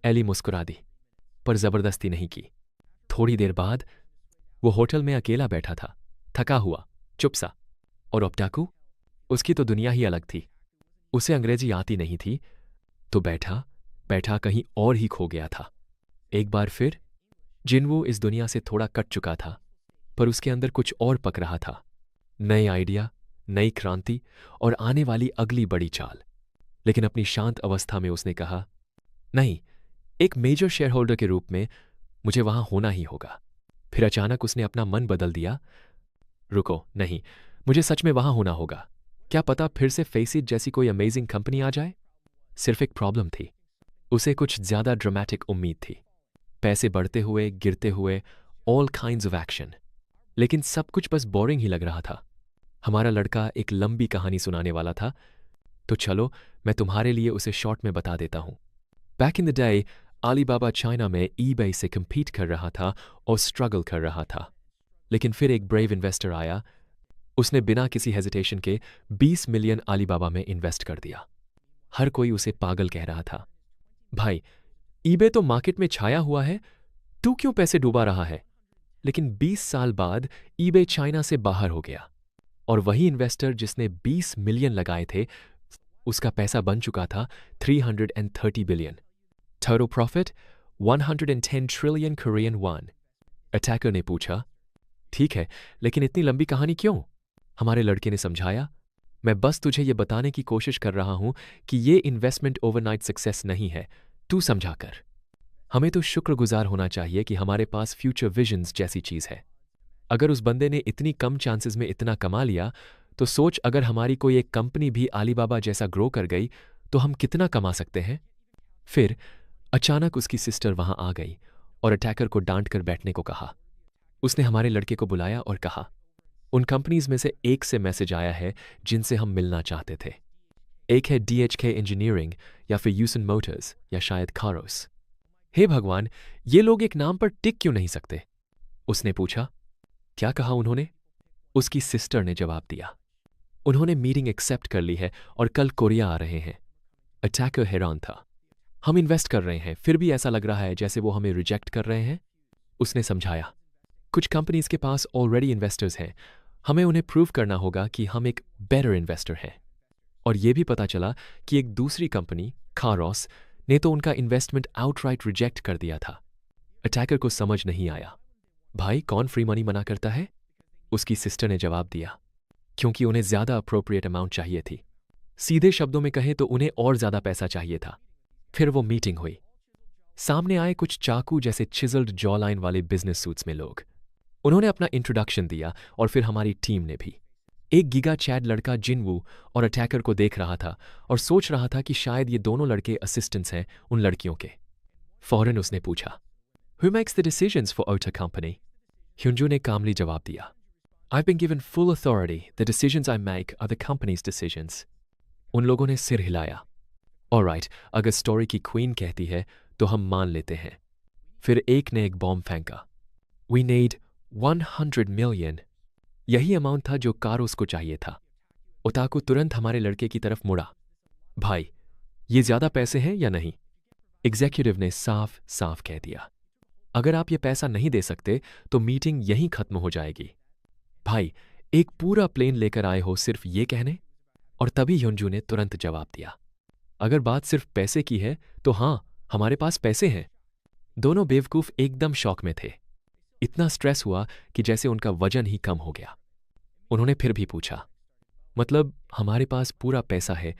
एली मुस्कुरा दी, पर जबरदस्ती नहीं की। थोड़ी देर बाद वो होटल में अकेला बैठा था, थका हुआ, चुप सा। और ओटाकू? उसकी तो दुनिया ही अलग थी। उसे अंग्रेजी आती नहीं थी, तो बैठा बैठा कहीं और ही खो गया था। एक बार फिर जिनवू इस दुनिया से थोड़ा कट चुका था, पर उसके अंदर कुछ और पक रहा था। नए आइडिया, नई क्रांति और आने वाली अगली बड़ी चाल। लेकिन अपनी शांत अवस्था में उसने कहा, नहीं, एक मेजर शेयर होल्डर के रूप में मुझे वहां होना ही होगा। फिर अचानक उसने अपना मन बदल दिया। रुको, नहीं, मुझे सच में वहां होना होगा। क्या पता फिर से फेसिट जैसी कोई अमेजिंग कंपनी आ जाए। सिर्फ एक प्रॉब्लम थी, उसे कुछ ज्यादा ड्रामेटिक उम्मीद थी। पैसे बढ़ते हुए, गिरते हुए, ऑल काइंड्स ऑफ एक्शन। लेकिन सब कुछ बस बोरिंग ही लग रहा था। हमारा लड़का एक लंबी कहानी सुनाने वाला था, तो चलो मैं तुम्हारे लिए उसे शॉर्ट में बता देता हूं। Back in the day Alibaba China में ईबे से कम्पीट कर रहा था और स्ट्रगल कर रहा था। लेकिन फिर एक ब्रेव इन्वेस्टर आया। उसने बिना किसी हेजिटेशन के 20 मिलियन अलीबाबा में इन्वेस्ट कर दिया। हर कोई उसे पागल कह रहा था। भाई, ईबे तो मार्केट में छाया हुआ है, तू क्यों पैसे डूबा रहा है? लेकिन 20 साल बाद ईबे चाइना से बाहर हो गया और वही इन्वेस्टर जिसने 20 मिलियन लगाए थे, उसका पैसा बन चुका था 330 billion. Total profit 110 trillion Korean von. Attacker ने पूछा, ठीक है, लेकिन इतनी लंबी कहानी क्यों? हमारे लड़के ने समझाया, मैं बस तुझे ये बताने की कोशिश कर रहा हूं कि ये इन्वेस्टमेंट ओवरनाइट सक्सेस नहीं है, तू समझा कर। हमें तो शुक्रगुजार होना चाहिए कि हमारे पास फ्यूचर विजन्स जैसी चीज है। अगर उस बंदे ने इतनी कम चांसेस में इतना कमा लिया, तो सोच अगर हमारी कोई एक कंपनी भी अलीबाबा जैसा ग्रो कर गई तो हम कितना कमा सकते हैं। फिर अचानक उसकी सिस्टर वहां आ गई और अटैकर को डांट कर बैठने को कहा। उसने हमारे लड़के को बुलाया और कहा, उन कंपनीज में से एक से मैसेज आया है जिनसे हम मिलना चाहते थे। एक है DHK इंजीनियरिंग या फिर यूसन मोटर्स या शायद कारोस। हे भगवान, ये लोग एक नाम पर टिक क्यों नहीं सकते? उसने पूछा। क्या कहा उन्होंने? उसकी सिस्टर ने जवाब दिया, उन्होंने मीटिंग एक्सेप्ट कर ली है और कल कोरिया आ रहे हैं। अटैकर हैरान था। हम इन्वेस्ट कर रहे हैं, फिर भी ऐसा लग रहा है जैसे वो हमें रिजेक्ट कर रहे हैं। उसने समझाया, कुछ कंपनीज के पास ऑलरेडी इन्वेस्टर्स हैं, हमें उन्हें प्रूव करना होगा कि हम एक बेटर इन्वेस्टर हैं। और यह भी पता चला कि एक दूसरी कंपनी कारोस ने तो उनका इन्वेस्टमेंट आउटराइट रिजेक्ट कर दिया था। अटैकर को समझ नहीं आया। भाई, कौन फ्री मनी मना करता है? उसकी सिस्टर ने जवाब दिया, क्योंकि उन्हें ज्यादा अप्रोप्रिएट अमाउंट चाहिए थी। सीधे शब्दों में कहें तो उन्हें और ज्यादा पैसा चाहिए था। फिर वो मीटिंग हुई। सामने आए कुछ चाकू जैसे चिजल्ड जॉ लाइन वाले बिजनेस सूट्स में लोग। उन्होंने अपना इंट्रोडक्शन दिया और फिर हमारी टीम ने भी। एक गीगा चैड लड़का जिनवू और अटैकर को देख रहा था और सोच रहा था कि शायद ये दोनों लड़के असिस्टेंट्स हैं उन लड़कियों के। फौरन उसने पूछा, Who makes the decisions for Ota Company? ह्युंजू ने कामली जवाब दिया, I've been given full authority. The decisions I make are the company's decisions. उन लोगों ने सिर हिलाया। ऑलराइट, अगर स्टोरी की क्वीन कहती है तो हम मान लेते हैं। फिर एक ने एक बॉम्ब फेंका। We need 100 million। यही अमाउंट था जो कारोस को चाहिए था। ओताकू तुरंत हमारे लड़के की तरफ मुड़ा। भाई, ये ज्यादा पैसे हैं या नहीं? एग्जीक्यूटिव ने साफ साफ कह दिया, अगर आप ये पैसा नहीं दे सकते तो मीटिंग यहीं खत्म हो जाएगी। भाई, एक पूरा प्लेन लेकर आए हो सिर्फ ये कहने? और तभी ह्युंजू ने तुरंत जवाब दिया, अगर बात सिर्फ पैसे की है तो हां, हमारे पास पैसे हैं। दोनों बेवकूफ एकदम शॉक में थे। इतना स्ट्रेस हुआ कि जैसे उनका वजन ही कम हो गया। उन्होंने फिर भी पूछा, मतलब हमारे पास पूरा पैसा है,